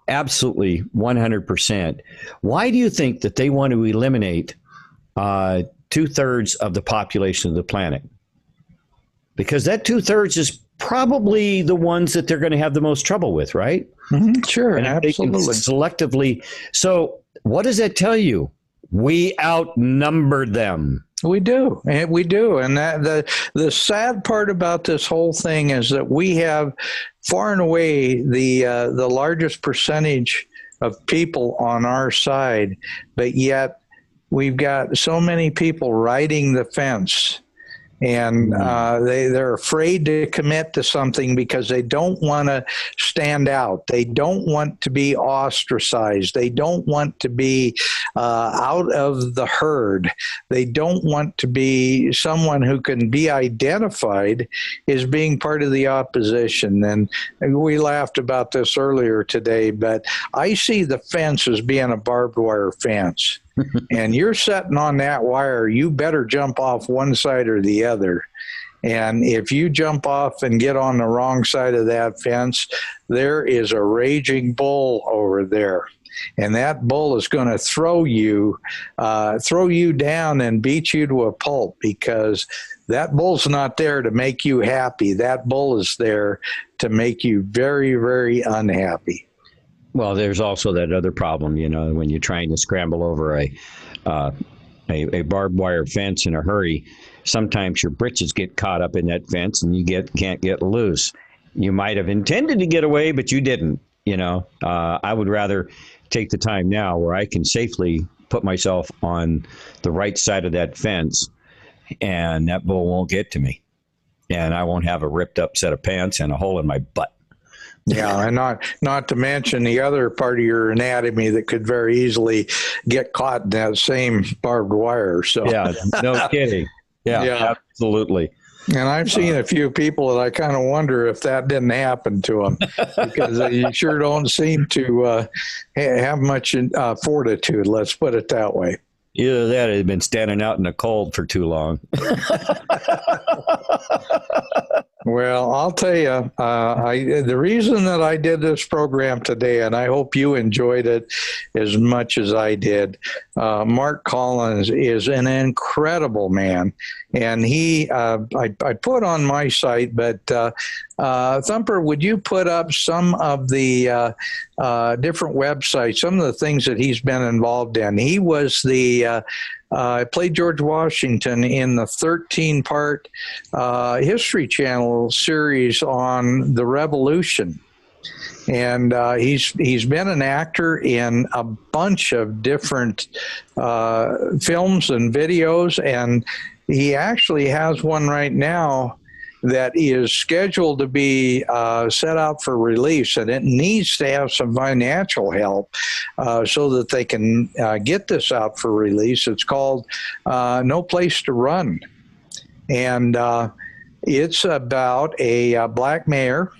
absolutely 100%. Why do you think that they want to eliminate 2/3 of the population of the planet? Because that 2/3 is probably the ones that they're going to have the most trouble with, right? Sure, and absolutely. Selectively. So what does that tell you? We outnumber them. We do. And that the sad part about this whole thing is that we have far and away the largest percentage of people on our side, but yet we've got so many people riding the fence and they're afraid to commit to something because they don't want to stand out. They don't want to be ostracized. They don't want to be out of the herd. They don't want to be someone who can be identified as being part of the opposition. And we laughed about this earlier today, but I see the fence as being a barbed wire fence. And you're sitting on that wire, you better jump off one side or the other. And if you jump off and get on the wrong side of that fence, there is a raging bull over there. And that bull is going to throw you down and beat you to a pulp, because that bull's not there to make you happy. That bull is there to make you very, very unhappy. Well, there's also that other problem, when you're trying to scramble over a barbed wire fence in a hurry. Sometimes your britches get caught up in that fence and you can't get loose. You might have intended to get away, but you didn't. I would rather take the time now where I can safely put myself on the right side of that fence, and that bull won't get to me, and I won't have a ripped up set of pants and a hole in my butt. Yeah, and not to mention the other part of your anatomy that could very easily get caught in that same barbed wire. So yeah, no kidding. Yeah, absolutely. And I've seen a few people that I kind of wonder if that didn't happen to them, because you sure don't seem to have much fortitude. Let's put it that way. Either that or they've been standing out in the cold for too long. Well, I'll tell you, the reason that I did this program today, and I hope you enjoyed it as much as I did, Mark Collins is an incredible man. And I put on my site, but Thumper, would you put up some of the different websites, some of the things that he's been involved in? He was played George Washington in the 13-part History Channel series on the Revolution. And he's been an actor in a bunch of different films and videos, and he actually has one right now that is scheduled to be set out for release, and it needs to have some financial help so that they can get this out for release. It's called No Place to Run, and it's about a black mayor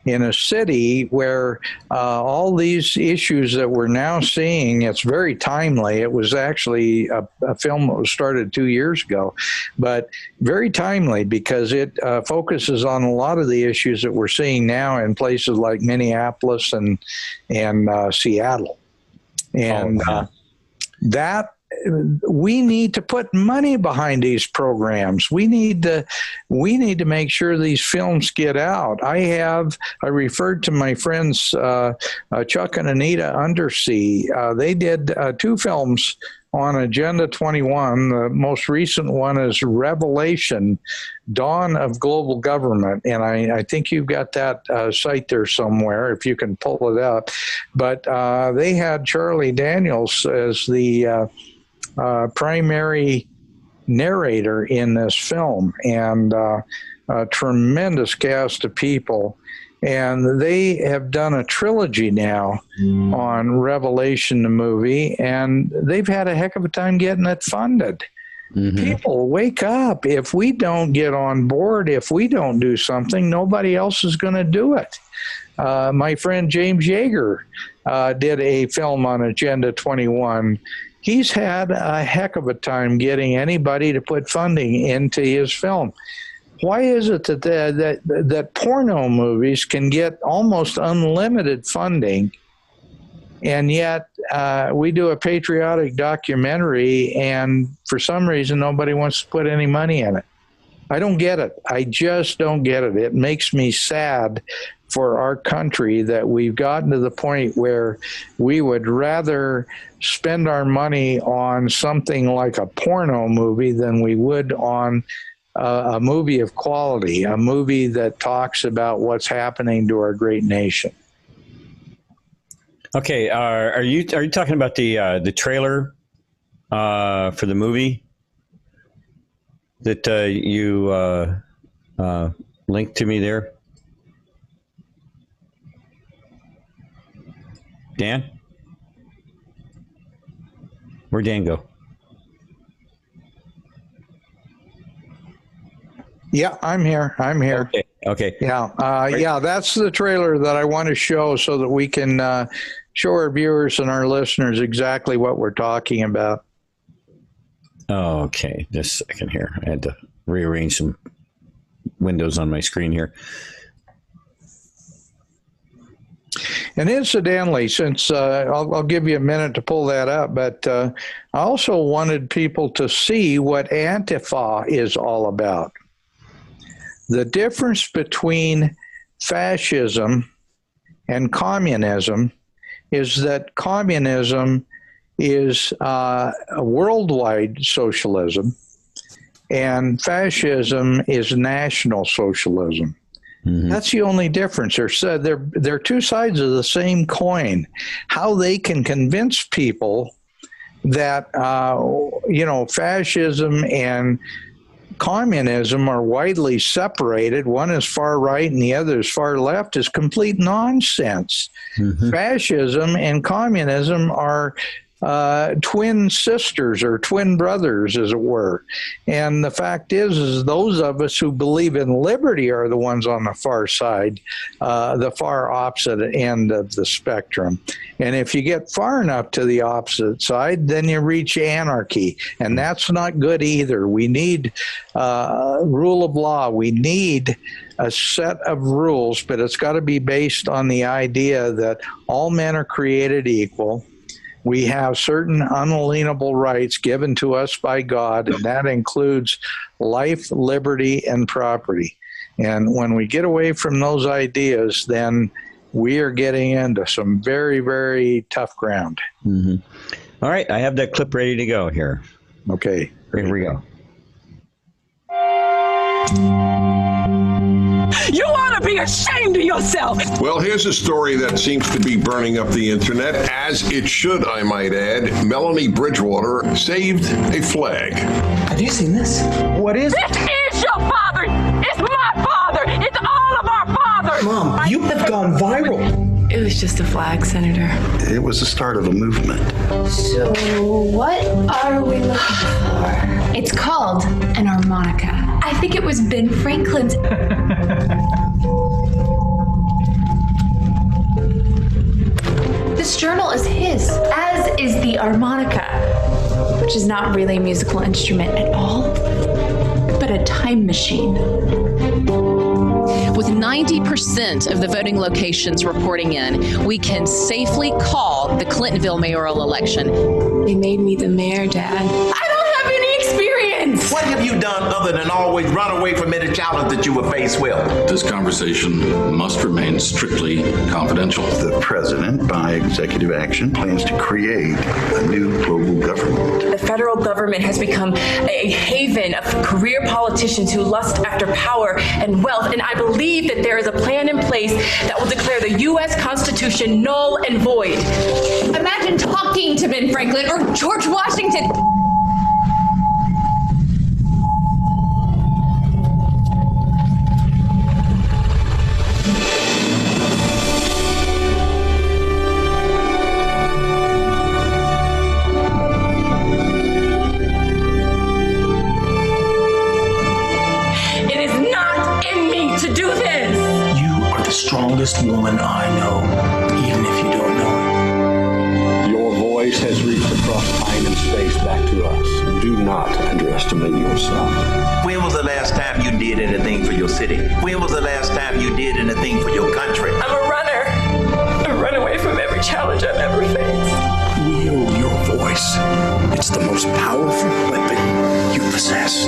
in a city where all these issues that we're now seeing, it's very timely. It was actually a film that was started 2 years ago, but very timely because it focuses on a lot of the issues that we're seeing now in places like Minneapolis and Seattle. And that we need to put money behind these programs. We need to make sure these films get out. I referred to my friends Chuck and Anita Undersea. They did 2 films on Agenda 21. The most recent one is Revelation, Dawn of Global Government. And I think you've got that site there somewhere, if you can pull it up. But they had Charlie Daniels as the primary narrator in this film, and a tremendous cast of people. And they have done a trilogy now on Revelation, the movie, and they've had a heck of a time getting it funded. Mm-hmm. People, wake up. If we don't get on board, if we don't do something, nobody else is going to do it. My friend James Yeager did a film on Agenda 21. He's had a heck of a time getting anybody to put funding into his film. Why is it that porno movies can get almost unlimited funding, and yet we do a patriotic documentary, and for some reason nobody wants to put any money in it? I don't get it. I just don't get it. It makes me sad for our country that we've gotten to the point where we would rather spend our money on something like a porno movie than we would on a movie of quality, a movie that talks about what's happening to our great nation. Okay, are you talking about the trailer for the movie? that you linked to me there? Dan? Where'd Dan go? Yeah, I'm here. Okay. Yeah, that's the trailer that I want to show so that we can show our viewers and our listeners exactly what we're talking about. Okay, just a second here. I had to rearrange some windows on my screen here. And incidentally, since I'll give you a minute to pull that up, but I also wanted people to see what Antifa is all about. The difference between fascism and communism is that communism is a worldwide socialism and fascism is national socialism. Mm-hmm. That's the only difference. They're two sides of the same coin. How they can convince people that, fascism and communism are widely separated, one is far right and the other is far left, is complete nonsense. Mm-hmm. Fascism and communism are twin sisters or twin brothers, as it were. And the fact is those of us who believe in liberty are the ones on the far side, the far opposite end of the spectrum. And if you get far enough to the opposite side, then you reach anarchy. And that's not good either. We need rule of law. We need a set of rules, but it's got to be based on the idea that all men are created equal. We have certain unalienable rights given to us by God, and that includes life, liberty, and property. And when we get away from those ideas, then we are getting into some very, very tough ground. Mm-hmm. All right, I have that clip ready to go here. Okay. Here we go. You ought to be ashamed of yourself. Well, here's a story that seems to be burning up the internet, as it should, I might add. Melanie Bridgewater saved a flag. Have you seen this? What is it? This is your father. It's my father. It's all of our fathers. Mom, you have gone viral. It was just a flag, Senator. It was the start of a movement. So what are we looking for? It's called an harmonica. I think it was Ben Franklin's. This journal is his, as is the harmonica, which is not really a musical instrument at all, but a time machine. With 90% of the voting locations reporting in, we can safely call the Clintonville mayoral election. They made me the mayor, Dad. I don't have any experience! What have you done other than always run away from any challenge that you were faced with? This conversation must remain strictly confidential. The president, by executive action, plans to create a new global government. The federal government has become a haven of career politicians who lust after power and wealth, and I believe that there is a plan in place that will declare the U.S. Constitution null and void. Imagine talking to Ben Franklin or George Washington. Strongest woman I know, even if you don't know it. Your voice has reached across time and space back to us. Do not underestimate yourself. When was the last time you did anything for your city? When was the last time you did anything for your country? I'm a runner. I run away from every challenge I've ever faced. Wield your voice. It's the most powerful weapon you possess.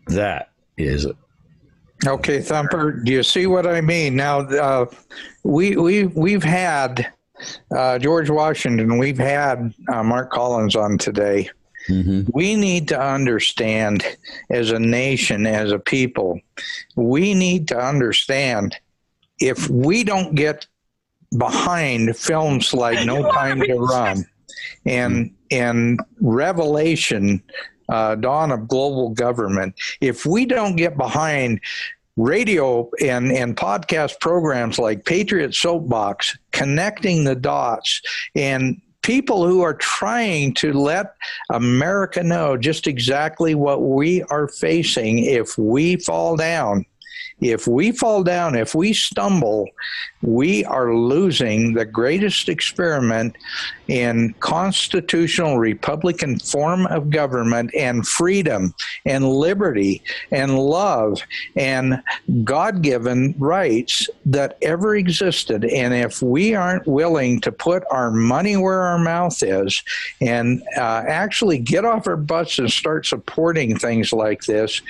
That is Okay, Thumper, do you see what I mean? Now, we've had George Washington, we've had Mark Collins on today. Mm-hmm. We need to understand as a nation, as a people, we need to understand if we don't get behind films like No Time to Run and Revelation, Dawn of Global Government, if we don't get behind radio and podcast programs like Patriot Soapbox, connecting the dots, and people who are trying to let America know just exactly what we are facing if we fall down. If we fall down, if we stumble, we are losing the greatest experiment in constitutional Republican form of government and freedom and liberty and love and God-given rights that ever existed. And if we aren't willing to put our money where our mouth is and actually get off our butts and start supporting things like this,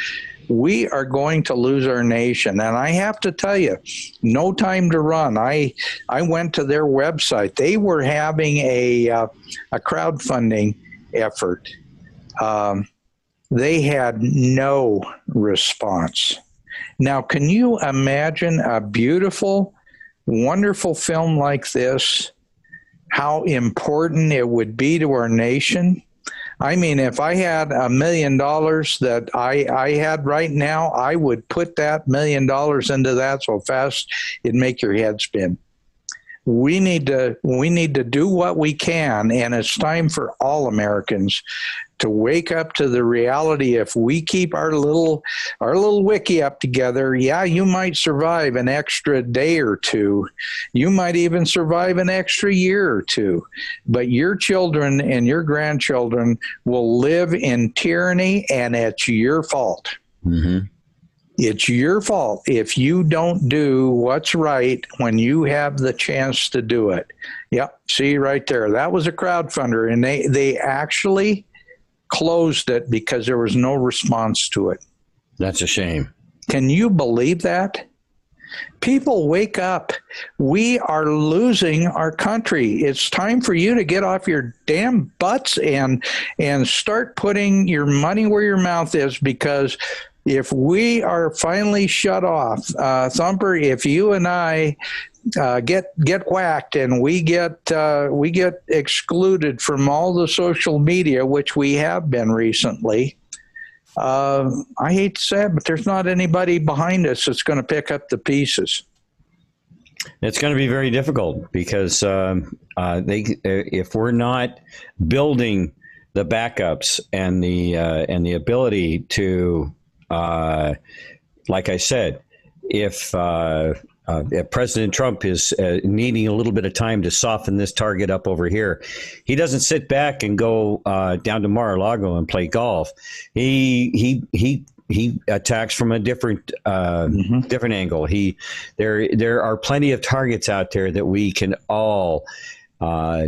we are going to lose our nation. And I have to tell you, No Time to Run, I went to their website. They were having a crowdfunding effort. They had no response. Now, can you imagine a beautiful, wonderful film like this, how important it would be to our nation? I mean, if I had $1 million that I had right now, I would put that $1 million into that so fast it'd make your head spin. We need to do what we can, and it's time for all Americans to wake up to the reality. If we keep our little wiki up together, yeah, you might survive an extra day or two. You might even survive an extra year or two. But your children and your grandchildren will live in tyranny, and it's your fault. Mm-hmm. It's your fault if you don't do what's right when you have the chance to do it. Yep, see right there. That was a crowdfunder, and they actually closed it because there was no response to it. That's a shame. Can you believe that? People, wake up. We are losing our country. It's time for you to get off your damn butts and start putting your money where your mouth is, because if we are finally shut off, Thumper, if you and I get whacked and we get excluded from all the social media, which we have been recently, I hate to say it, but there's not anybody behind us that's going to pick up the pieces. It's going to be very difficult because if we're not building the backups and the ability to, like I said, if President Trump is needing a little bit of time to soften this target up over here, he doesn't sit back and go down to Mar-a-Lago and play golf. He attacks from a different different angle. There are plenty of targets out there that we can all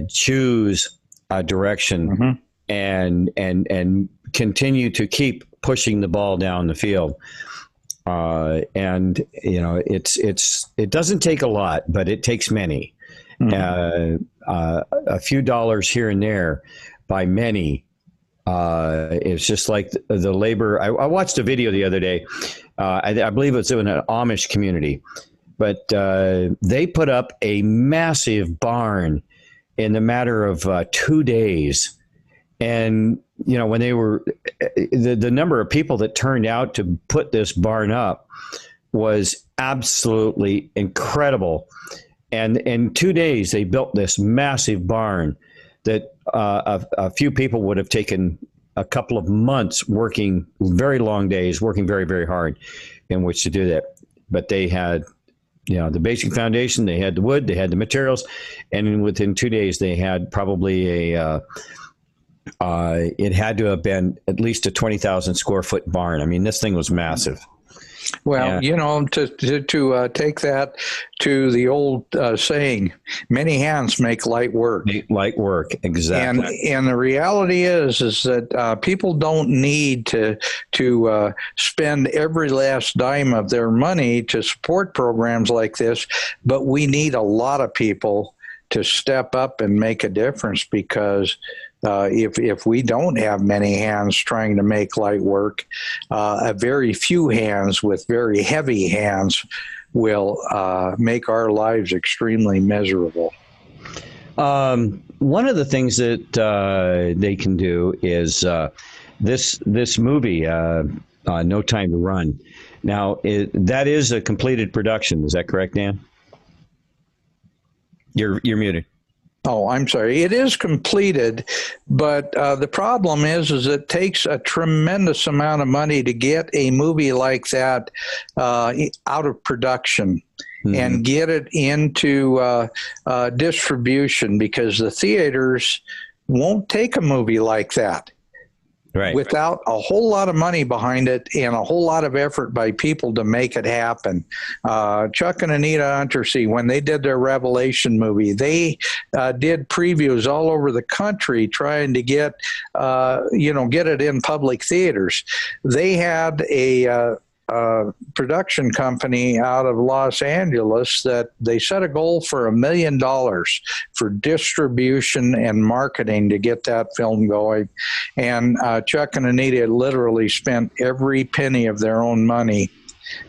choose a direction and continue to keep pushing the ball down the field. And you know, it doesn't take a lot, but it takes many. A few dollars here and there by many. It's just like the labor. I watched a video the other day. I believe it's in an Amish community, but they put up a massive barn in the matter of 2 days. And, you know, when they were, the number of people that turned out to put this barn up was absolutely incredible. And in 2 days, they built this massive barn that a few people would have taken a couple of months working, very long days, working very, very hard in which to do that. But they had, you know, the basic foundation, they had the wood, they had the materials, and within 2 days, they had probably it had to have been at least a 20,000 square foot barn. I mean, this thing was massive. Well, you know, to take that to the old saying, many hands make light work. Light work, exactly. And the reality is that people don't need to spend every last dime of their money to support programs like this, but we need a lot of people to step up and make a difference, because if we don't have many hands trying to make light work, a very few hands with very heavy hands will make our lives extremely miserable. One of the things that they can do is this movie, No Time to Run. Now, that is a completed production. Is that correct, Dan? You're muted. Oh, I'm sorry. It is completed, but the problem is it takes a tremendous amount of money to get a movie like that out of production. Mm-hmm. And get it into distribution, because the theaters won't take a movie like that. Right. Without a whole lot of money behind it and a whole lot of effort by people to make it happen. Chuck and Anita Untersee, when they did their Revelation movie, they did previews all over the country trying to get it in public theaters. They had a production company out of Los Angeles that they set a goal for $1 million for distribution and marketing to get that film going. And Chuck and Anita literally spent every penny of their own money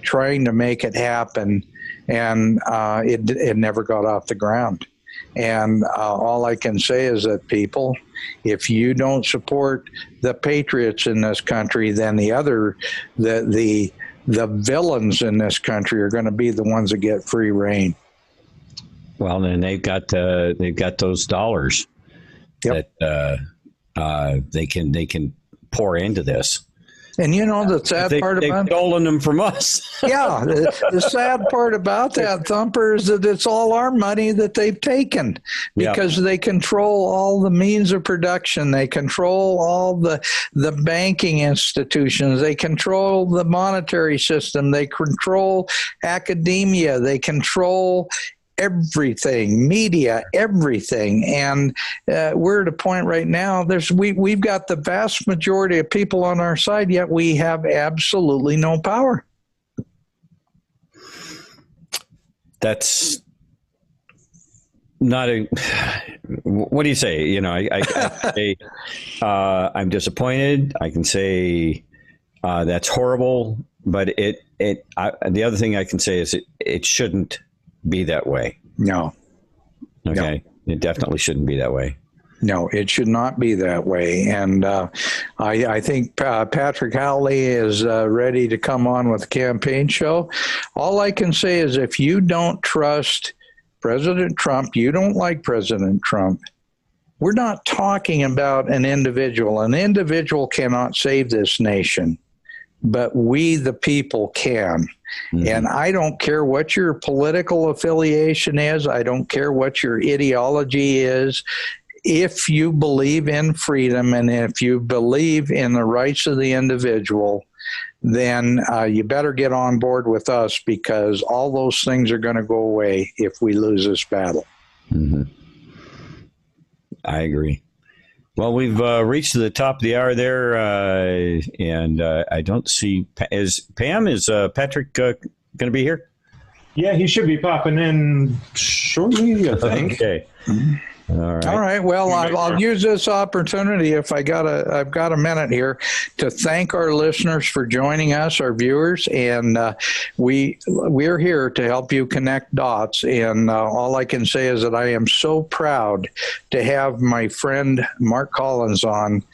trying to make it happen, and it never got off the ground. And all I can say is that, people, if you don't support the patriots in this country, then the villains in this country are going to be the ones that get free reign. Well, then they've got those dollars. Yep. That they can pour into this. And you know the sad part about they've stolen them from us. Yeah, the sad part about that, Thumper, is that it's all our money that they've taken, because they control all the means of production. They control all the banking institutions. They control the monetary system. They control academia. They control everything, media, everything. And we're at a point right now, we've got the vast majority of people on our side, yet we have absolutely no power. That's not a, what do you say? You know, I say, I'm disappointed. I can say that's horrible, but the other thing I can say is it shouldn't be that way. No. Okay. No. It definitely shouldn't be that way. No, it should not be that way. And I think Patrick Howley is ready to come on with a campaign show. All I can say is, if you don't trust President Trump, you don't like President Trump, we're not talking about an individual. An individual cannot save this nation, but we, the people, can. Mm-hmm. And I don't care what your political affiliation is. I don't care what your ideology is. If you believe in freedom and if you believe in the rights of the individual, then you better get on board with us, because all those things are going to go away if we lose this battle. Mm-hmm. I agree. Well, we've reached the top of the hour there, and I don't see is Patrick going to be here? Yeah, he should be popping in shortly, I think. Okay. Mm-hmm. All right. Well, I'll use this opportunity, if I've got a minute here, to thank our listeners for joining us, our viewers, and we're here to help you connect dots. And all I can say is that I am so proud to have my friend Mark Collins on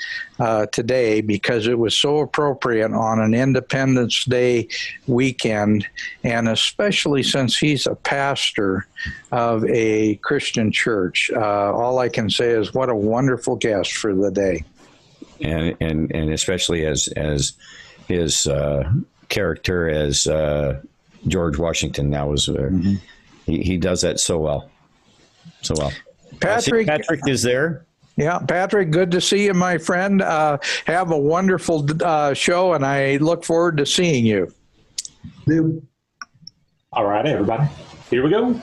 today, because it was so appropriate on an Independence Day weekend, and especially since he's a pastor of a Christian church. All I can say is, what a wonderful guest for the day. And especially as his character as George Washington now is, he does that so well. Patrick is there. Yeah, Patrick, good to see you, my friend. Have a wonderful show, and I look forward to seeing you. All right, everybody. Here we go.